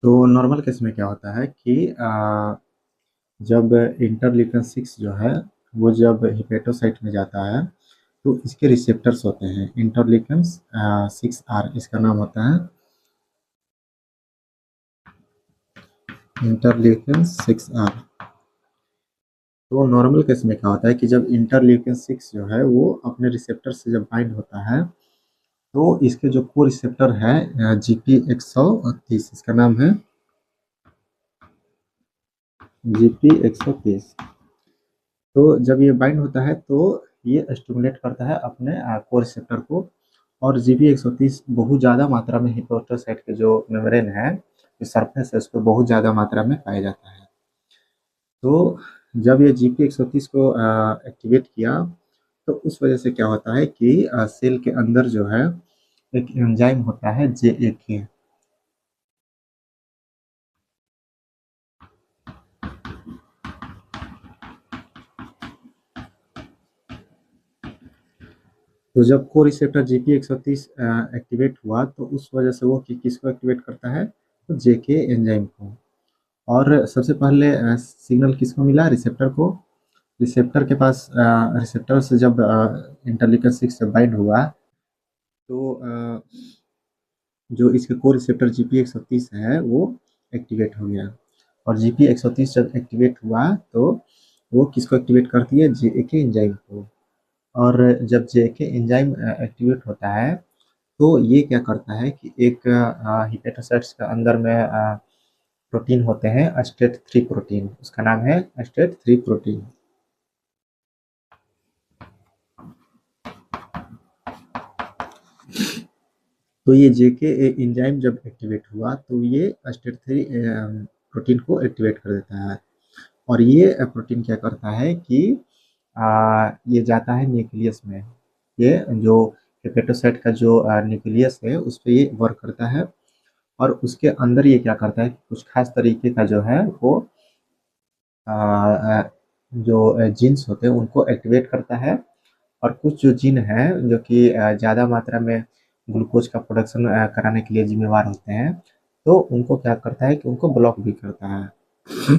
तो नॉर्मल केस में क्या होता है कि जब इंटरल्यूकिन 6 जो है वो जब हिपेटोसाइट में जाता है तो इसके रिसेप्टर्स होते हैं इंटरल्यूकिन 6R इसका नाम होता है इंटरल्यूकिन 6R। तो नॉर्मल केस में क्या होता है कि जब इंटरल्यूकिन 6 जो है वो अपने रिसेप्टर से जब बाइंड होता है तो इसके जो को रिसेप्टर है GP130 इसका नाम है GP130। तो जब ये बाइंड होता है तो ये स्टिमुलेट करता है अपने को रिसेप्टर को, और GP130 बहुत ज़्यादा मात्रा में हिपोटोसाइट के जो मेम्ब्रेन है जो सरफेस है उस पर बहुत ज़्यादा मात्रा में पाया जाता है। तो जब ये GP130 को एक्टिवेट किया तो उस वजह से क्या होता है कि सेल के अंदर जो है एक एंजाइम होता है JAK। तो जब को रिसेप्टर GP130 एक्टिवेट हुआ तो उस वजह से वो किसको एक्टिवेट करता है, तो JK एंजाइम को। और सबसे पहले सिग्नल किसको मिला, रिसेप्टर को। रिसेप्टर के पास रिसेप्टर से जब इंटरल्यूकिन 6 से बाइंड हुआ तो जो इसके को रिसेप्टर GP130 है वो एक्टिवेट हो गया। और GP130 जब एक्टिवेट हुआ तो वो किसको एक्टिवेट करती है, JAK एंजाइम को। और जब JAK एंजाइम एक्टिवेट होता है तो ये क्या करता है कि एक हिपेटोसाइट्स के अंदर में प्रोटीन होते हैं STAT3 प्रोटीन, उसका नाम है STAT3 प्रोटीन। तो ये JK एंजाइम जब एक्टिवेट हुआ तो ये STAT3 प्रोटीन को एक्टिवेट कर देता है। और ये प्रोटीन क्या करता है कि ये जाता है न्यूक्लियस में। ये जो हेपेटोसाइट का जो न्यूक्लियस है उस पे ये वर्क करता है, और उसके अंदर ये क्या करता है कि कुछ खास तरीके का जो है वो जो जीन्स होते हैं उनको एक्टिवेट करता है। और कुछ जो जीन हैं जो कि ज़्यादा मात्रा में ग्लूकोज का प्रोडक्शन कराने के लिए जिम्मेवार होते हैं, तो उनको क्या करता है कि उनको ब्लॉक भी करता है।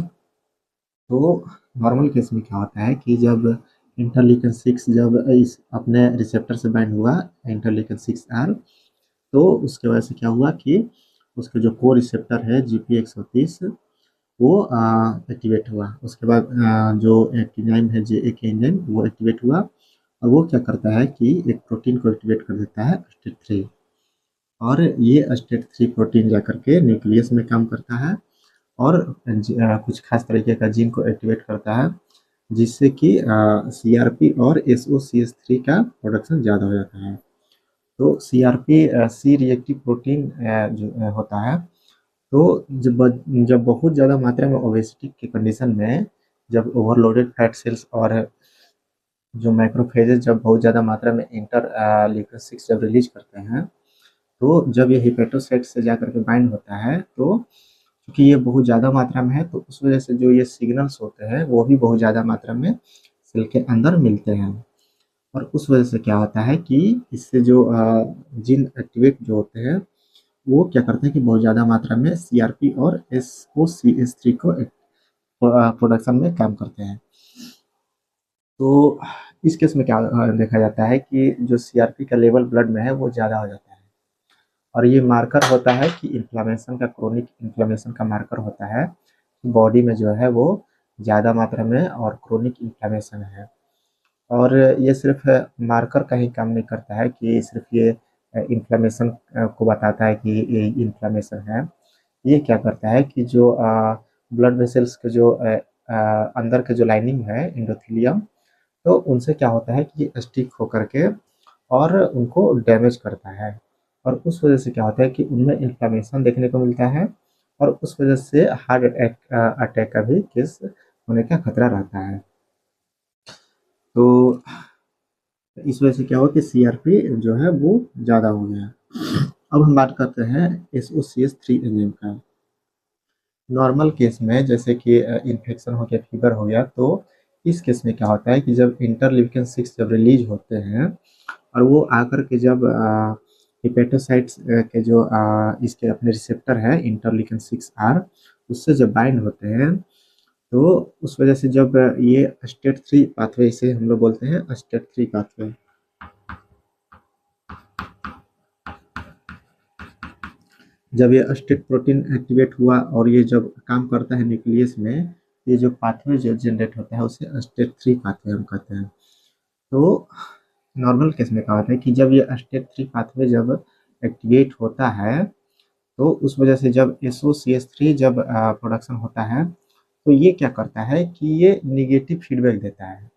तो नॉर्मल केस में क्या होता है कि जब इंटरल्यूकिन 6 जब इस अपने रिसेप्टर से बाइंड हुआ इंटरल्यूकिन 6R, तो उसके वजह से क्या हुआ कि उसके जो को रिसेप्टर है GP130 वो एक्टिवेट हुआ। उसके बाद जो एक एंजाइम है JAK एंजाइम वो एक्टिवेट हुआ, और वो क्या करता है कि एक प्रोटीन को एक्टिवेट कर देता है STAT3, और ये STAT3 प्रोटीन जाकर के न्यूक्लियस में काम करता है और कुछ खास तरीके का जीन को एक्टिवेट करता है, जिससे कि CRP और SOCH3 का प्रोडक्शन ज़्यादा हो जाता है। तो CRP सी रिएक्टिव प्रोटीन जो होता है, तो जब बहुत ज़्यादा मात्रा में ओबेसिटी की कंडीशन में जब ओवरलोडेड फैट सेल्स और जो मैक्रोफेजेस जब बहुत ज़्यादा मात्रा में इंटरल्यूकिन-6 जब रिलीज करते हैं, तो जब ये हिपेटोसाइट से जाकर के बाइंड होता है, तो क्योंकि ये बहुत ज़्यादा मात्रा में है, तो उस वजह से जो ये सिग्नल्स होते हैं वो भी बहुत ज़्यादा मात्रा में सेल के अंदर मिलते हैं, और उस वजह से क्या होता है कि इससे जो जीन एक्टिवेट जो होते हैं वो क्या करते हैं कि बहुत ज़्यादा मात्रा में CRP और SOCH3 को प्रोडक्शन में काम करते हैं। तो इस केस में क्या देखा जाता है कि जो CRP का लेवल ब्लड में है वो ज़्यादा हो जाता है, और ये मार्कर होता है कि इन्फ्लामेशन का, क्रोनिक इन्फ्लामेशन का मार्कर होता है कि बॉडी में जो है वो ज़्यादा मात्रा में और क्रोनिक इन्फ्लामेशन है। और ये सिर्फ मार्कर का ही काम नहीं करता है कि सिर्फ ये इन्फ्लामेशन को बताता है कि ये इन्फ्लामेशन है। ये क्या करता है कि जो ब्लड वेसल्स के जो अंदर के जो लाइनिंग है एंडोथेलियम, तो उनसे क्या होता है कि ये स्टिक होकर के और उनको डैमेज करता है, और उस वजह से क्या होता है कि उनमें इन्फ्लामेशन देखने को मिलता है, और उस वजह से हार्ट अटैक का भी केस होने का खतरा रहता है। तो इस वजह से क्या हुआ कि CRP जो है वो ज़्यादा हो गया। अब हम बात करते हैं SOCH3 एंजाइम का। नॉर्मल केस में जैसे कि इन्फेक्शन हो गया, फीवर हो गया, तो इस केस में क्या होता है कि जब इंटरल्यूकिन-6 जब रिलीज होते हैं और वो आकर के जब हिपेटोसाइट्स के जो इसके अपने रिसेप्टर है इंटरल्यूकिन-6R, उससे जब बाइंड होते हैं, तो उस वजह से जब ये STAT3 पाथवे, इसे हम लोग बोलते हैं STAT3 पाथवे, जब ये STAT प्रोटीन एक्टिवेट हुआ और ये जब काम करता है न्यूक्लियस में, ये जो पाथवे जो जनरेट होता है उसे STAT3 पाथवे हम कहते हैं। तो नॉर्मल केस में क्या होता है कि जब ये STAT3 पाथवे जब एक्टिवेट होता है, तो उस वजह से जब SOCH3 जब प्रोडक्शन होता है, तो ये क्या करता है कि ये निगेटिव फीडबैक देता है।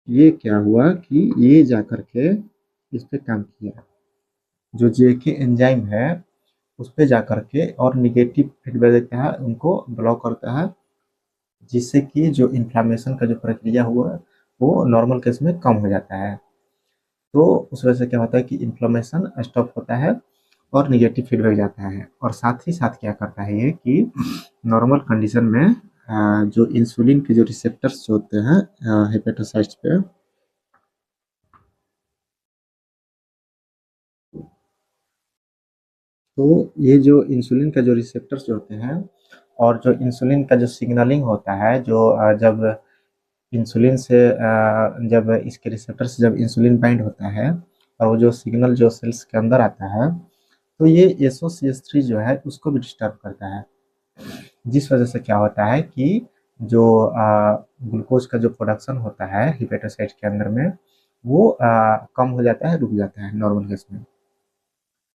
ये क्या हुआ कि ये जाकर के इस पे काम किया, जो JK एंजाइम है उस पे जाकर के और निगेटिव फीडबैक देता है, उनको ब्लॉक करता है, जिससे कि जो इन्फ्लामेशन का जो प्रक्रिया हुआ वो नॉर्मल केस में कम हो जाता है। तो उस वजह से क्या होता है कि इन्फ्लेमेशन स्टॉप होता है और निगेटिव फीडबैक जाता है, और साथ ही साथ क्या करता है ये कि नॉर्मल कंडीशन में जो इंसुलिन के जो रिसेप्टर्स जो होते हैं हेपेटोसाइट्स पे, तो ये जो इंसुलिन का जो रिसेप्टर्स जो होते हैं और जो इंसुलिन का जो सिग्नलिंग होता है, जो जब इंसुलिन से जब इसके रिसेप्टर से जब इंसुलिन बाइंड होता है और वो जो सिग्नल जो सेल्स के अंदर आता है, तो ये SOCH3 जो है उसको भी डिस्टर्ब करता है, जिस वजह से क्या होता है कि जो ग्लूकोज का जो प्रोडक्शन होता है हिपेटोसाइट के अंदर में वो कम हो जाता है, रुक जाता है नॉर्मल केस में।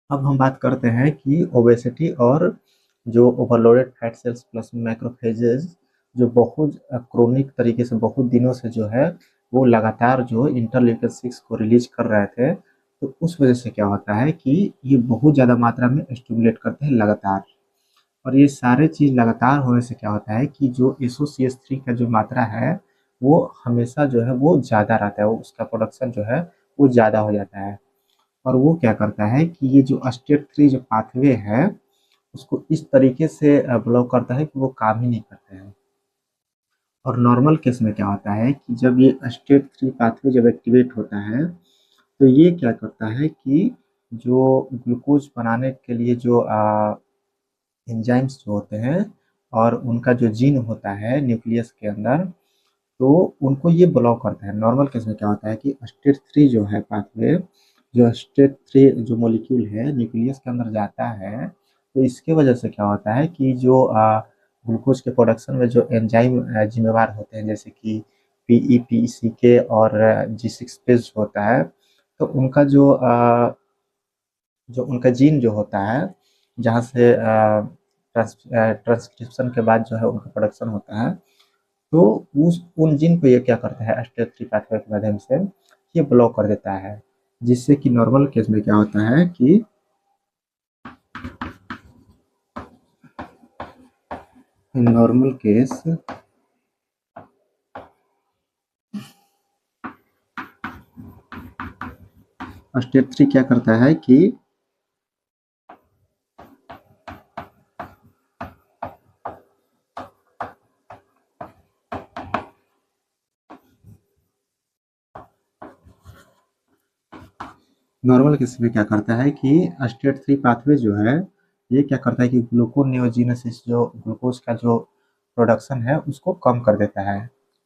अब हम बात करते हैं कि ओबेसिटी और जो overloaded fat cells plus macrophages जो बहुत क्रोनिक तरीके से बहुत दिनों से जो है वो लगातार जो इंटरल्यूकिन-6 को रिलीज कर रहे थे, तो उस वजह से क्या होता है कि ये बहुत ज़्यादा मात्रा में स्टिमुलेट करते हैं लगातार, और ये सारे चीज़ लगातार होने से क्या होता है कि जो SOCH3 का जो मात्रा है वो हमेशा जो है वो ज़्यादा रहता है, वो उसका प्रोडक्शन जो है वो ज़्यादा हो जाता है, और वो क्या करता है कि ये जो STAT3 जो पाथवे है उसको इस तरीके से ब्लॉक करता है कि वो काम ही नहीं करते हैं। और नॉर्मल केस में क्या होता है कि जब ये STAT3 पाथवे जब एक्टिवेट होता है, तो ये क्या करता है कि जो ग्लूकोज बनाने के लिए जो एंजाइम्स जो होते हैं और उनका जो जीन होता है न्यूक्लियस के अंदर, तो उनको ये ब्लॉक करता है। नॉर्मल केस में क्या होता है कि STAT3 जो है पाथवे, जो STAT3 जो मॉलिक्यूल है न्यूक्लियस के अंदर जाता है, तो इसके वजह से क्या होता है कि जो ग्लूकोज के प्रोडक्शन में जो एंजाइम जिम्मेवार होते हैं, जैसे कि पीई, पीसीके और जी6 पेज होता है, तो उनका जो उनका जीन जो होता है, जहाँ से ट्रांसक्रिप्शन के बाद जो है उनका प्रोडक्शन होता है, तो उस उन जीन को ये क्या करता है, STAT3 पाथवे के माध्यम से ये ब्लॉक कर देता है, जिससे कि नॉर्मल केस में क्या होता है कि नॉर्मल केस STAT3 क्या करता है कि नॉर्मल केस में क्या करता है कि STAT3 पाथवे जो है, ये क्या करता है कि ग्लूकोनियोजेनेसिस, जो ग्लूकोज का जो प्रोडक्शन है उसको कम कर देता है।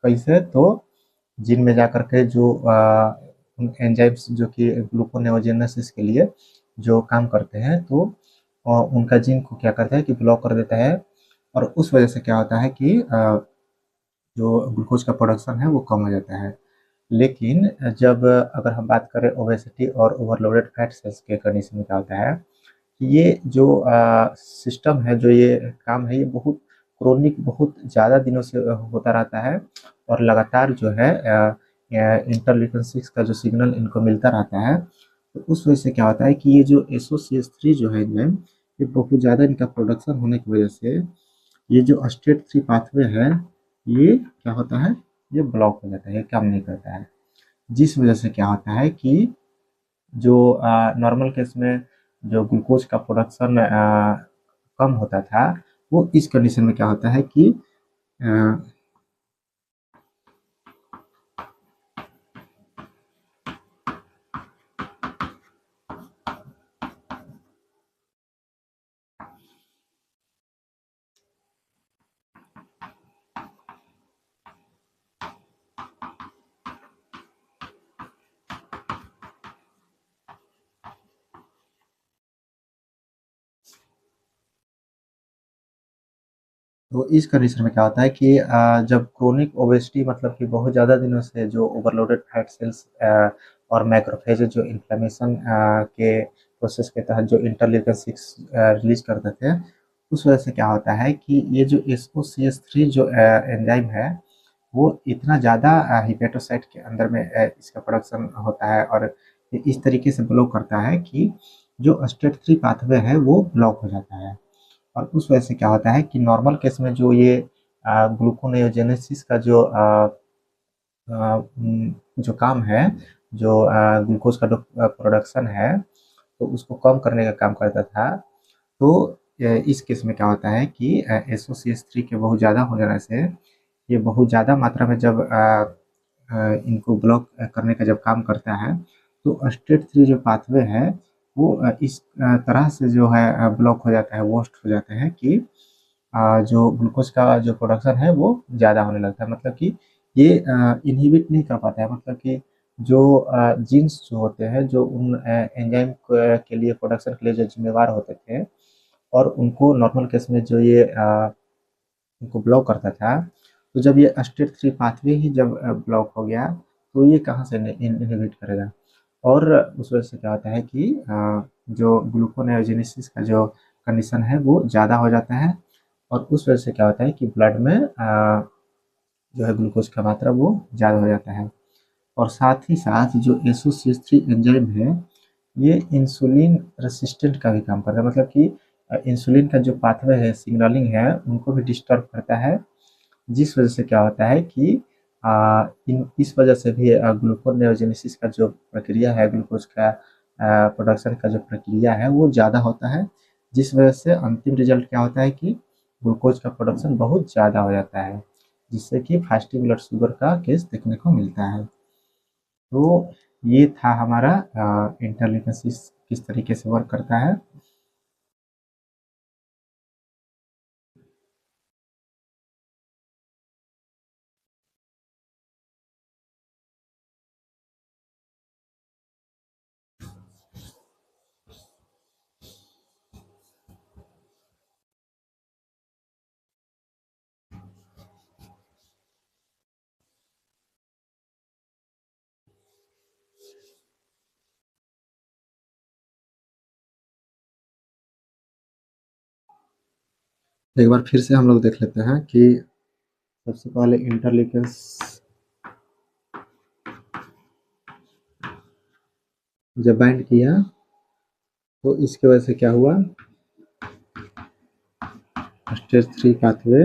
कैसे? तो जिन में जाकर के जो एंजाइम्स जो कि ग्लूकोनेओजेनेसिस के लिए जो काम करते हैं, तो उनका जीन को क्या करता है कि ब्लॉक कर देता है, और उस वजह से क्या होता है कि जो ग्लूकोज का प्रोडक्शन है वो कम हो जाता है। लेकिन जब अगर हम बात करें ओबेसिटी और ओवरलोडेड फैट सेल्स के कंडीशन में क्या होता है, ये जो सिस्टम है, जो ये काम है, ये बहुत क्रोनिक, बहुत ज़्यादा दिनों से होता रहता है, और लगातार जो है इंटरल्यूकिन 6 का जो सिग्नल इनको मिलता रहता है। तो उस वजह से क्या होता है कि ये जो एसओसीएच3 जो है एंजाइम, ये बहुत ज़्यादा इनका प्रोडक्शन होने की वजह से ये जो STAT3 पाथवे है, ये क्या होता है, ये ब्लॉक हो जाता है, ये काम नहीं करता है। जिस वजह से क्या होता है कि जो नॉर्मल केस में जो ग्लूकोज का प्रोडक्शन कम होता था, वो इस कंडीशन में क्या होता है कि अ, तो इस कंडीशन में क्या होता है कि जब क्रोनिक ओबेसिटी, मतलब कि बहुत ज़्यादा दिनों से जो ओवरलोडेड फैट सेल्स और मैक्रोफेज जो इन्फ्लेमेशन के प्रोसेस के तहत जो इंटरल्यूकिन 6 रिलीज करते थे, उस वजह से क्या होता है कि ये जो एसओसीएच3 जो एंजाइम है, वो इतना ज़्यादा हिपेटोसाइट के अंदर में इसका प्रोडक्शन होता है, और ये इस तरीके से ब्लॉक करता है कि जो STAT3 पाथवे है वो ब्लॉक हो जाता है। और उस वजह से क्या होता है कि नॉर्मल केस में जो ये ग्लूकोनेओजेनेसिस का जो काम है, जो ग्लूकोज का जो प्रोडक्शन है, तो उसको कम करने का काम करता था। तो इस केस में क्या होता है कि SOCH3 के बहुत ज़्यादा हो जाने से, ये बहुत ज़्यादा मात्रा में जब इनको ब्लॉक करने का जब काम करता है, तो STAT3 जो पाथवे है वो इस तरह से जो है ब्लॉक हो जाता है, वर्स्ट हो जाते हैं कि जो ग्लूकोज का जो प्रोडक्शन है वो ज़्यादा होने लगता है। मतलब कि ये इनहिबिट नहीं कर पाता है, मतलब कि जो जीन्स जो होते हैं, जो उन एंजाइम के लिए, प्रोडक्शन के लिए जो जिम्मेवार होते थे, और उनको नॉर्मल केस में जो ये उनको ब्लॉक करता था, तो जब ये STAT3 पाथवे ही जब ब्लॉक हो गया, तो ये कहाँ से इनहिबिट करेगा। और उस वजह से क्या होता है कि जो ग्लूकोनेओजेनेसिस का जो कंडीशन है वो ज़्यादा हो जाता है, और उस वजह से क्या होता है कि ब्लड में जो है ग्लूकोज का मात्रा वो ज़्यादा हो जाता है। और साथ ही साथ जो एसोसिएच3 एंजाइम है, ये इंसुलिन रेसिस्टेंट का भी काम करता है, मतलब कि इंसुलिन का जो पाथवे है, सिग्नलिंग है, उनको भी डिस्टर्ब करता है। जिस वजह से क्या होता है कि इस वजह से भी ग्लूकोनेओजेनेसिस का जो प्रक्रिया है, ग्लूकोज का प्रोडक्शन का जो प्रक्रिया है वो ज़्यादा होता है, जिस वजह से अंतिम रिजल्ट क्या होता है कि ग्लूकोज का प्रोडक्शन बहुत ज़्यादा हो जाता है, जिससे कि फास्टिंग ब्लड शुगर का केस देखने को मिलता है। तो ये था हमारा इंटरल्यूकिन 6 किस तरीके से वर्क करता है। एक बार फिर से हम लोग देख लेते हैं कि सबसे पहले इंटरलिकेंस जब बाइंड किया तो इसकी वजह से क्या हुआ, स्टेज 3 पाथवे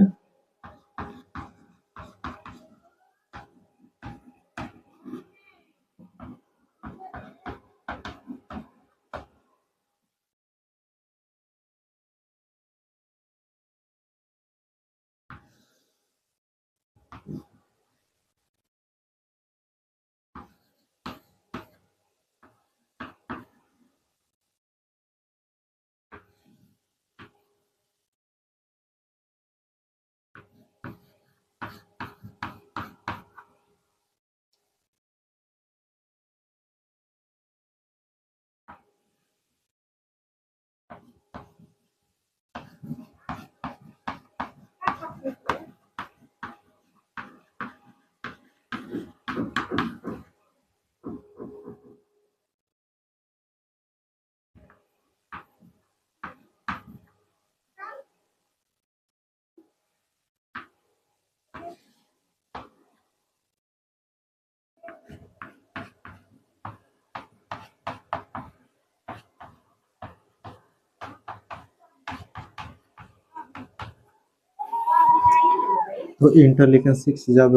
तो इंटरलिकन 6 जब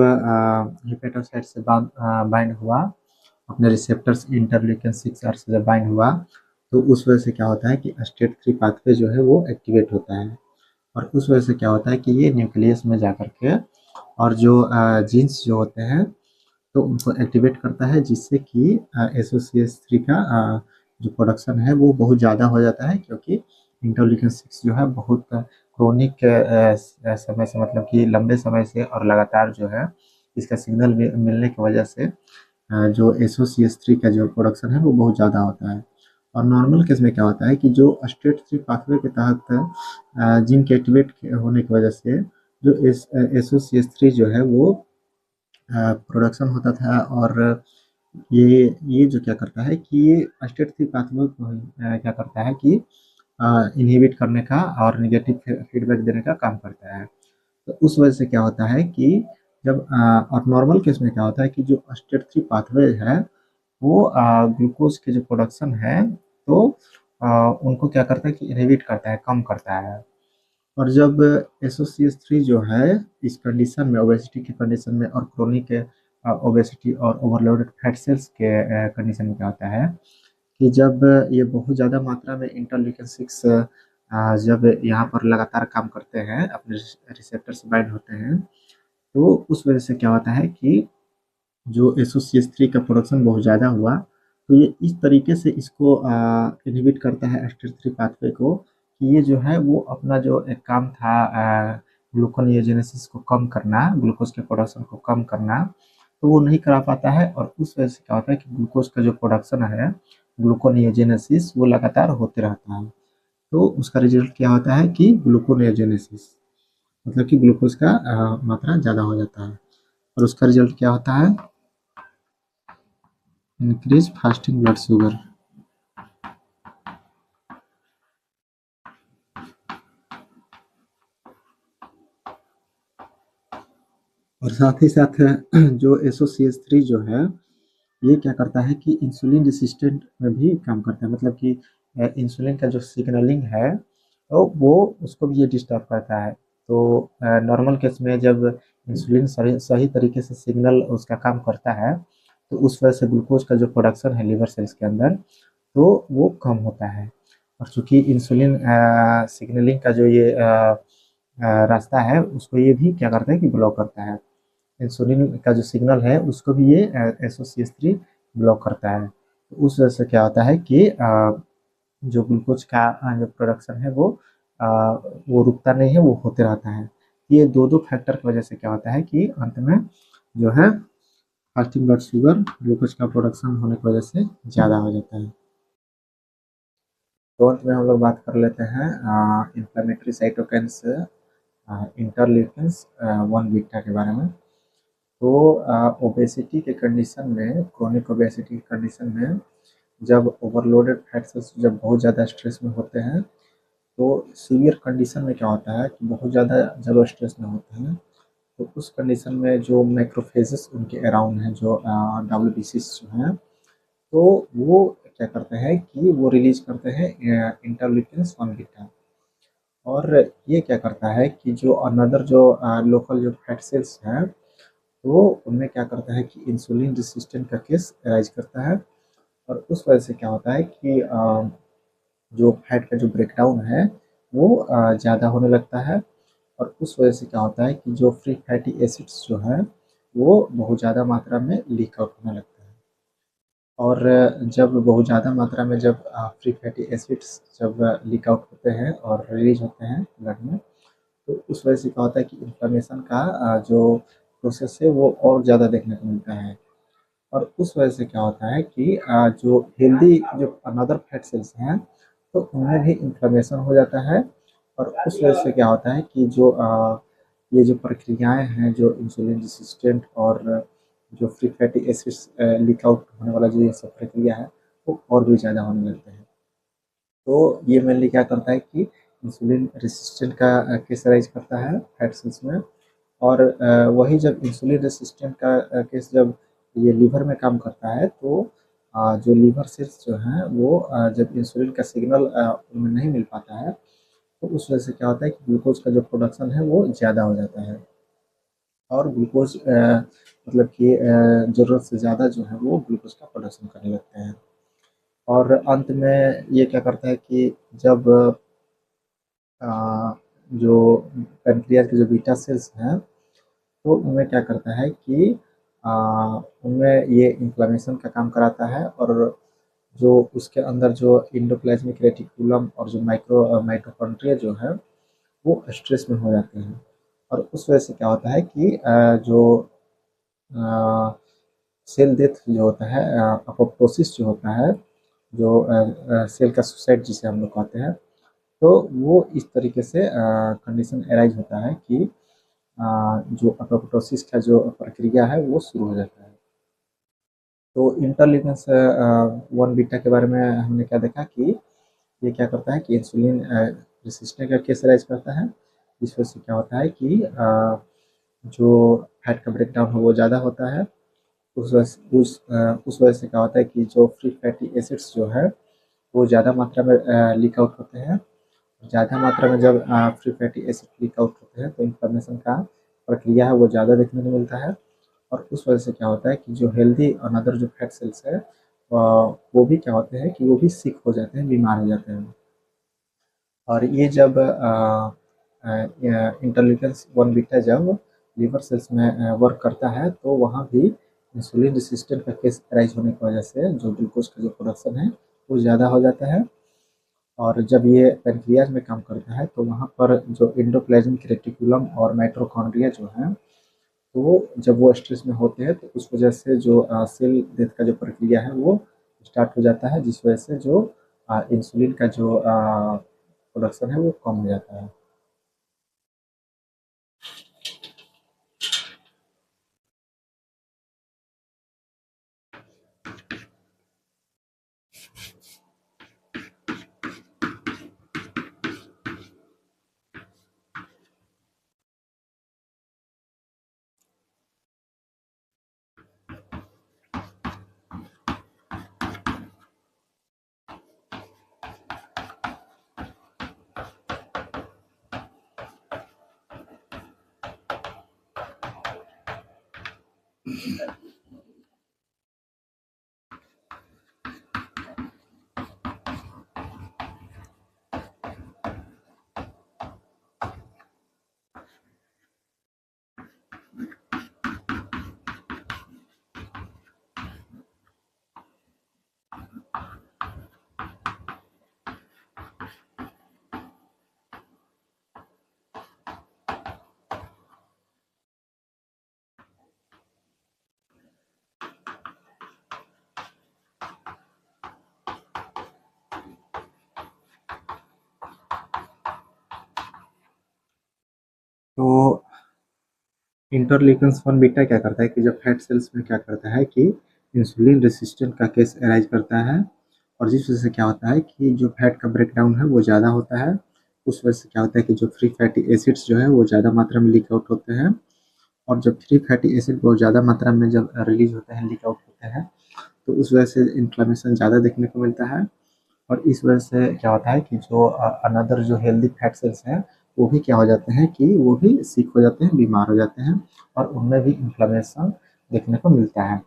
हेपेटोसाइट से बाइंड हुआ, अपने रिसेप्टर्स इंटरलिकन 6 आर से जब बाइंड हुआ, तो उस वजह से क्या होता है कि स्टेट 3 पाथवे जो है वो एक्टिवेट होता है, और उस वजह से क्या होता है कि ये न्यूक्लियस में जाकर के और जो जीन्स जो होते हैं तो उनको एक्टिवेट करता है, जिससे कि एसओसीएस 3 का जो प्रोडक्शन है वो बहुत ज़्यादा हो जाता है, क्योंकि इंटरलिकन 6 जो है बहुत क्रोनिक समय से, मतलब कि लंबे समय से और लगातार जो है इसका सिग्नल मिलने की वजह से जो एसओसीएस 3 का जो प्रोडक्शन है वो बहुत ज़्यादा होता है। और नॉर्मल केस में क्या होता है कि जो स्टेट 3 पाथवे के तहत जीन के एक्टिवेट होने की वजह से जो एसओसीएस 3 जो है वो प्रोडक्शन होता था, और ये जो क्या करता है कि ये स्टेट 3 पाथवे को क्या करता है कि इनहिबिट करने का और निगेटिव फीडबैक देने का काम करता है। तो उस वजह से क्या होता है कि जब और नॉर्मल केस में क्या होता है कि जो स्टेट 3 पाथवे है वो ग्लूकोज के जो प्रोडक्शन है तो उनको क्या करता है कि इनहिबिट करता है, कम करता है। और जब एसओसीएस 3 जो है इस कंडीशन में, ओबेसिटी की कंडीशन में और क्रोनिक ओबेसिटी और ओवरलोडेड फैट सेल्स के कंडीशन में क्या होता है कि जब ये बहुत ज़्यादा मात्रा में इंटरल्यूकिन 6 जब यहाँ पर लगातार काम करते हैं, अपने रिसेप्टर से बाइंड होते हैं, तो उस वजह से क्या होता है कि जो एसओसीएस 3 का प्रोडक्शन बहुत ज़्यादा हुआ, तो ये इस तरीके से इसको इनहिबिट करता है स्टेट 3 पाथवे को कि ये जो है वो अपना जो एक काम था ग्लूकोनियोजेनेसिस को कम करना, ग्लूकोज के प्रोडक्शन को कम करना, तो वो नहीं करा पाता है, और उस वजह से क्या होता है कि ग्लूकोज का जो प्रोडक्शन है, ग्लूकोनियोजेनेसिस, वो लगातार होते रहता है। तो उसका रिजल्ट क्या होता है कि ग्लूकोनियोजेनेसिस, मतलब कि ग्लूकोज का मात्रा ज़्यादा हो जाता है, और उसका रिजल्ट क्या होता है, इंक्रीज फास्टिंग ब्लड शुगर। और साथ ही साथ जो एसओसीएस 3 जो है ये क्या करता है कि इंसुलिन रेसिस्टेंट में भी काम करता है, मतलब कि इंसुलिन का जो सिग्नलिंग है तो वो उसको भी ये डिस्टर्ब करता है। तो नॉर्मल केस में जब इंसुलिन सही तरीके से सिग्नल उसका काम करता है, तो उस वजह से ग्लूकोज का जो प्रोडक्शन है लीवर सेल्स के अंदर तो वो कम होता है। और चूंकि इंसुलिन सिग्नलिंग का जो ये रास्ता है उसको ये भी क्या करता है कि ब्लॉक करता है, इंसुलिन का जो सिग्नल है उसको भी ये एसओसीएस 3 ब्लॉक करता है। तो उस वजह से क्या होता है कि जो ग्लूकोज का जो प्रोडक्शन है वो रुकता नहीं है, वो होते रहता है। ये दो दो फैक्टर की वजह से क्या होता है कि अंत में जो है फास्टिंग ब्लड शुगर ग्लूकोज का प्रोडक्शन होने की वजह से ज़्यादा हो जाता है। तो अंत में हम लोग बात कर लेते हैं इंफ्लेमेटरी साइटोकाइन्स इंटरल्यूकिन्स 1 बीटा के बारे में। तो ओबेसिटी के कंडीशन में, क्रोनिक ओबेसिटी के कंडीशन में जब ओवरलोडेड फैट सेल्स जब बहुत ज़्यादा स्ट्रेस में होते हैं, तो सीवियर कंडीशन में क्या होता है कि बहुत ज़्यादा जब स्ट्रेस में होते हैं, तो उस कंडीशन में जो मैक्रोफेजेस उनके अराउंड हैं, जो डब्ल्यूबीसीज जो हैं, तो वो क्या करते हैं कि वो रिलीज करते हैं इंटरल्यूकिन 1 बीटा। और ये क्या करता है कि जो अनदर जो लोकल जो फैट सेल्स हैं, तो उनमें क्या करता है कि इंसुलिन रेसिस्टेंट का केस अराइज करता है। और उस वजह से क्या होता है कि जो फैट का जो ब्रेकडाउन है वो ज़्यादा होने लगता है। और उस वजह से क्या होता है कि जो फ्री फैटी एसिड्स जो हैं वो बहुत ज़्यादा मात्रा में लीक आउट होने लगता है। और जब बहुत ज़्यादा मात्रा में जब फ्री फैटी एसिड्स जब लीक आउट होते हैं और रिलीज होते हैं ब्लड में, तो उस वजह से क्या होता है कि इन्फ्लेमेशन का जो प्रोसेस है वो और ज़्यादा देखने को मिलता है। और उस वजह से क्या होता है कि जो हेल्दी जो अनदर फैट सेल्स हैं, तो उनमें भी इन्फ्लेमेशन हो जाता है। और उस वजह से क्या होता है कि जो ये जो प्रक्रियाएं हैं, जो इंसुलिन रेसिस्टेंट और जो free fatty acids leak out होने वाला जो ये सब प्रक्रिया है, वो और भी ज़्यादा होने लगते हैं। तो ये मेनली क्या करता है कि इंसुलिन रेसिस्टेंट का केस राइज करता है फैट सेल्स में। और वही जब इंसुलिन रेसिस्टेंट का केस जब ये लीवर में काम करता है, तो जो लीवर सेल्स जो हैं वो जब इंसुलिन का सिग्नल उनमें नहीं मिल पाता है, तो उस वजह से क्या होता है कि ग्लूकोज का जो प्रोडक्शन है वो ज़्यादा हो जाता है। और ग्लूकोज मतलब कि ज़रूरत से ज़्यादा जो है वो ग्लूकोज का प्रोडक्शन करने लगते हैं। और अंत में ये क्या करता है कि जब अ, जो पैनक्रियाज के जो बीटा सेल्स हैं, तो उनमें क्या करता है कि अ, उनमें ये इन्फ्लेमेशन का काम कराता है। और जो उसके अंदर जो एंडोप्लाज्मिक रेटिकुलम और जो माइटोकॉन्ड्रिया जो है वो स्ट्रेस में हो जाते हैं। और उस वजह से क्या होता है कि जो सेल डेथ जो होता है, अपोप्टोसिस जो होता है, जो सेल का सुसाइड जिसे हम लोग कहते हैं, तो वो इस तरीके से कंडीशन अराइज होता है कि जो अपोप्टोसिस का जो प्रक्रिया है वो शुरू हो जाता है। तो इंटरल्यूकिन 1 बीटा के बारे में हमने क्या देखा कि ये क्या करता है कि इंसुलिन रेसिस्टेंट का केस राइज करता है। इस वजह से क्या होता है कि जो फैट का ब्रेकडाउन है वो ज़्यादा होता है। उस वजह से क्या होता है कि जो फ्री फैटी एसिड्स जो है वो ज़्यादा मात्रा में लीक आउट होते हैं। ज़्यादा मात्रा में जब free fatty acid leak out होते हैं, तो इन्फ्लेमेशन का प्रक्रिया है वो ज़्यादा देखने को मिलता है। और उस वजह से क्या होता है कि जो हेल्दी अनदर जो फैट सेल्स है, वो भी क्या होते हैं कि वो भी सिक हो जाते हैं, बीमार हो जाते हैं। और ये जब इंटरल्यूकिन 1 बीटा जब लिवर सेल्स में वर्क करता है, तो वहाँ भी इंसुलिन रेसिस्टेंट का केस अराइज होने की वजह से जो ग्लूकोज का जो प्रोडक्शन है वो ज़्यादा हो जाता है। और जब ये पैनक्रियाज में काम करता है, तो वहाँ पर जो एंडोप्लाज्मिक रेटिकुलम और माइटोकॉन्ड्रिया जो हैं, तो जब वो स्ट्रेस में होते हैं, तो उस वजह से जो सेल डेथ का जो प्रक्रिया है वो स्टार्ट हो जाता है, जिस वजह से जो इंसुलिन का जो प्रोडक्शन है वो कम हो जाता है। तो इंटरल्यूकिन 1 बीटा क्या करता है कि जब फैट सेल्स में क्या करता है कि इंसुलिन रेसिस्टेंट का केस अराइज करता है। और जिस वजह से क्या होता है कि जो फैट का ब्रेकडाउन है वो ज़्यादा होता है। उस वजह से क्या होता है कि जो फ्री फैटी एसिड्स जो है वो ज़्यादा मात्रा में लीक आउट होते हैं। और जब फ्री फैटी एसिड बहुत ज़्यादा मात्रा में जब रिलीज होते हैं, लीक आउट होते हैं, तो उस वजह से इन्फ्लेमेशन ज़्यादा देखने को मिलता है। और इस वजह से क्या होता है कि जो अनदर जो हेल्दी फैट सेल्स हैं, वो भी क्या हो जाते हैं कि वो भी सिक हो जाते हैं, बीमार हो जाते हैं, और उनमें भी इन्फ्लेमेशन देखने को मिलता है।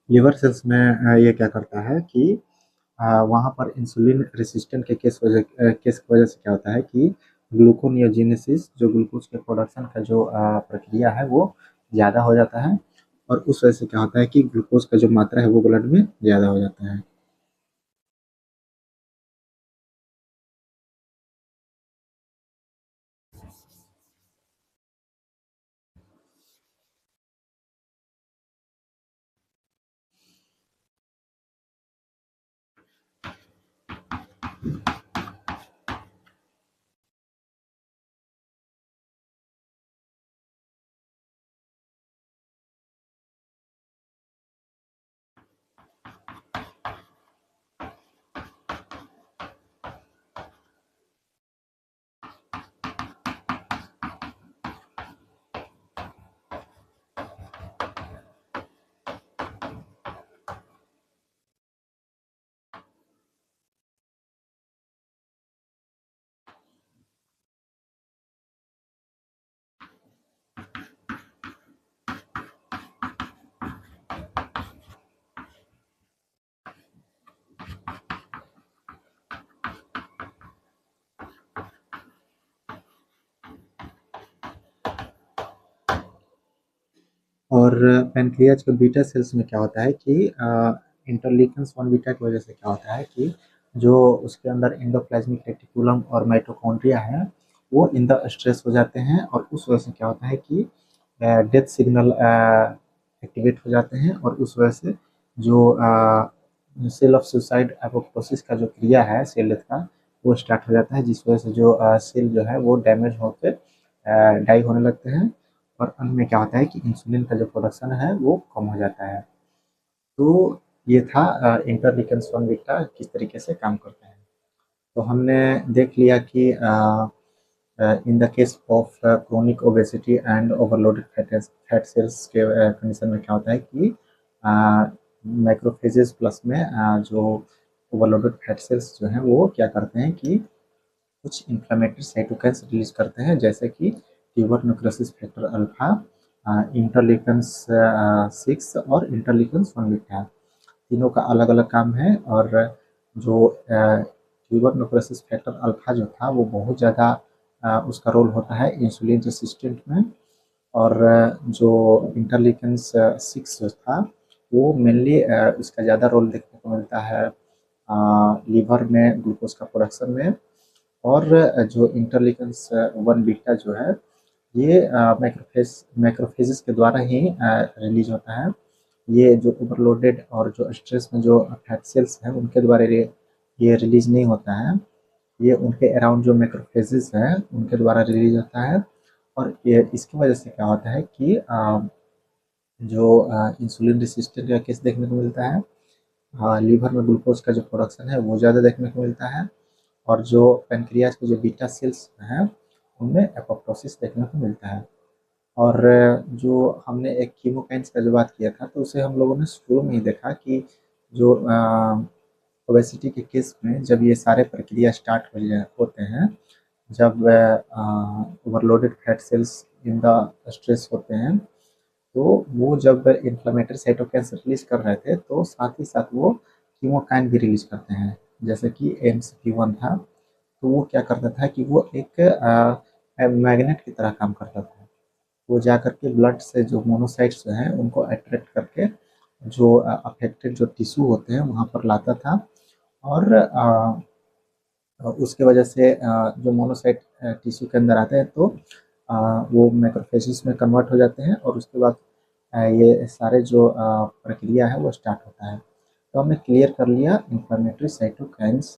लिवर सेल्स में ये क्या करता है कि वहाँ पर इंसुलिन रेसिस्टेंट के केस की वजह से क्या होता है कि ग्लूकोनियोजेनेसिस, जो ग्लूकोज के प्रोडक्शन का जो प्रक्रिया है वो ज़्यादा हो जाता है, और उस वजह से क्या होता है कि ग्लूकोज का जो मात्रा है वो ब्लड में ज़्यादा हो जाता है। और पैनक्रियाज के बीटा सेल्स में क्या होता है कि इंटरलीकन्स 1 बीटा की वजह से क्या होता है कि जो उसके अंदर एंडोप्लाज्मिक रेटिकुलम और माइटोकॉन्ड्रिया है, वो इन द स्ट्रेस हो जाते हैं, और उस वजह से क्या होता है कि डेथ सिग्नल एक्टिवेट हो जाते हैं, और उस वजह से जो सेल ऑफ सुसाइड एपोप्टोसिस का जो क्रिया है सेल डेथ का, वो स्टार्ट हो जाता है, जिस वजह से जो सेल जो है वो डैमेज होकर डाई होने लगते हैं, और अंत में क्या होता है कि इंसुलिन का जो प्रोडक्शन है वो कम हो जाता है। तो ये था इंटरलिकन बीटा किस तरीके से काम करते हैं। तो हमने देख लिया कि in the case of chronic obesity and overloaded fat cells के कंडीशन में क्या होता है कि मैक्रोफेजेस प्लस में जो ओवरलोडेड फैट सेल्स जो हैं वो क्या करते हैं कि कुछ इन्फ्लेमेटरी साइटोकाइन्स रिलीज करते हैं, जैसे कि ट्यूबर न्यूक्लियोसिस फैक्टर अल्फा, इंटरलिकन 6 और इंटरलिकन 1 बीटा। तीनों का अलग अलग काम है, और जो ट्यूबर न्यूक्लियोसिस फैक्टर अल्फा जो था वो बहुत ज़्यादा उसका रोल होता है इंसुलिन रेसिस्टेंट में, और जो इंटरलिकन 6 जो था वो मेनली इसका ज़्यादा रोल देखने को मिलता है लीवर में ग्लूकोज का प्रोडक्शन में। और जो इंटरलिकन्स 1 बीटा जो है ये मैक्रोफेजेस के द्वारा ही रिलीज होता है। ये जो ओवरलोडेड और जो स्ट्रेस में जो फैट सेल्स हैं उनके द्वारा ये रिलीज नहीं होता है, ये उनके अराउंड जो मैक्रोफेजेस हैं उनके द्वारा रिलीज होता है। और ये इसकी वजह से क्या होता है कि जो इंसुलिन रेसिस्टेंट का केस देखने को मिलता है, लीवर में ग्लूकोज का जो प्रोडक्शन है वो ज़्यादा देखने को मिलता है, और जो पैनक्रियाज के जो बीटा सेल्स हैं उनमें एपोप्टोसिस देखने को मिलता है। और जो हमने एक कीमोकाइंस का जो बात किया था, तो उसे हम लोगों ने शुरू में ही देखा कि जो ओबेसिटी के केस में जब ये सारे प्रक्रिया स्टार्ट होते हैं, जब overloaded fat cells in the stress होते हैं, तो वो जब इन्फ्लेमेटरी साइटोकिन्स रिलीज कर रहे थे तो साथ ही साथ वो कीमोकाइन भी रिलीज करते हैं, जैसे कि एमसीपी1 था। तो वो क्या करता था कि वो एक मैग्नेट की तरह काम करता था। वो जा करके ब्लड से जो मोनोसाइट्स जो हैं उनको अट्रैक्ट करके जो अफेक्टेड जो टिश्यू होते हैं वहाँ पर लाता था, और उसके वजह से जो मोनोसाइट टिश्यू के अंदर आते हैं तो वो मैक्रोफेजेस में कन्वर्ट हो जाते हैं, और उसके बाद ये सारे जो प्रक्रिया है वो स्टार्ट होता है। तो हमने क्लियर कर लिया इन्फ्लेमेटरी साइटोकाइन्स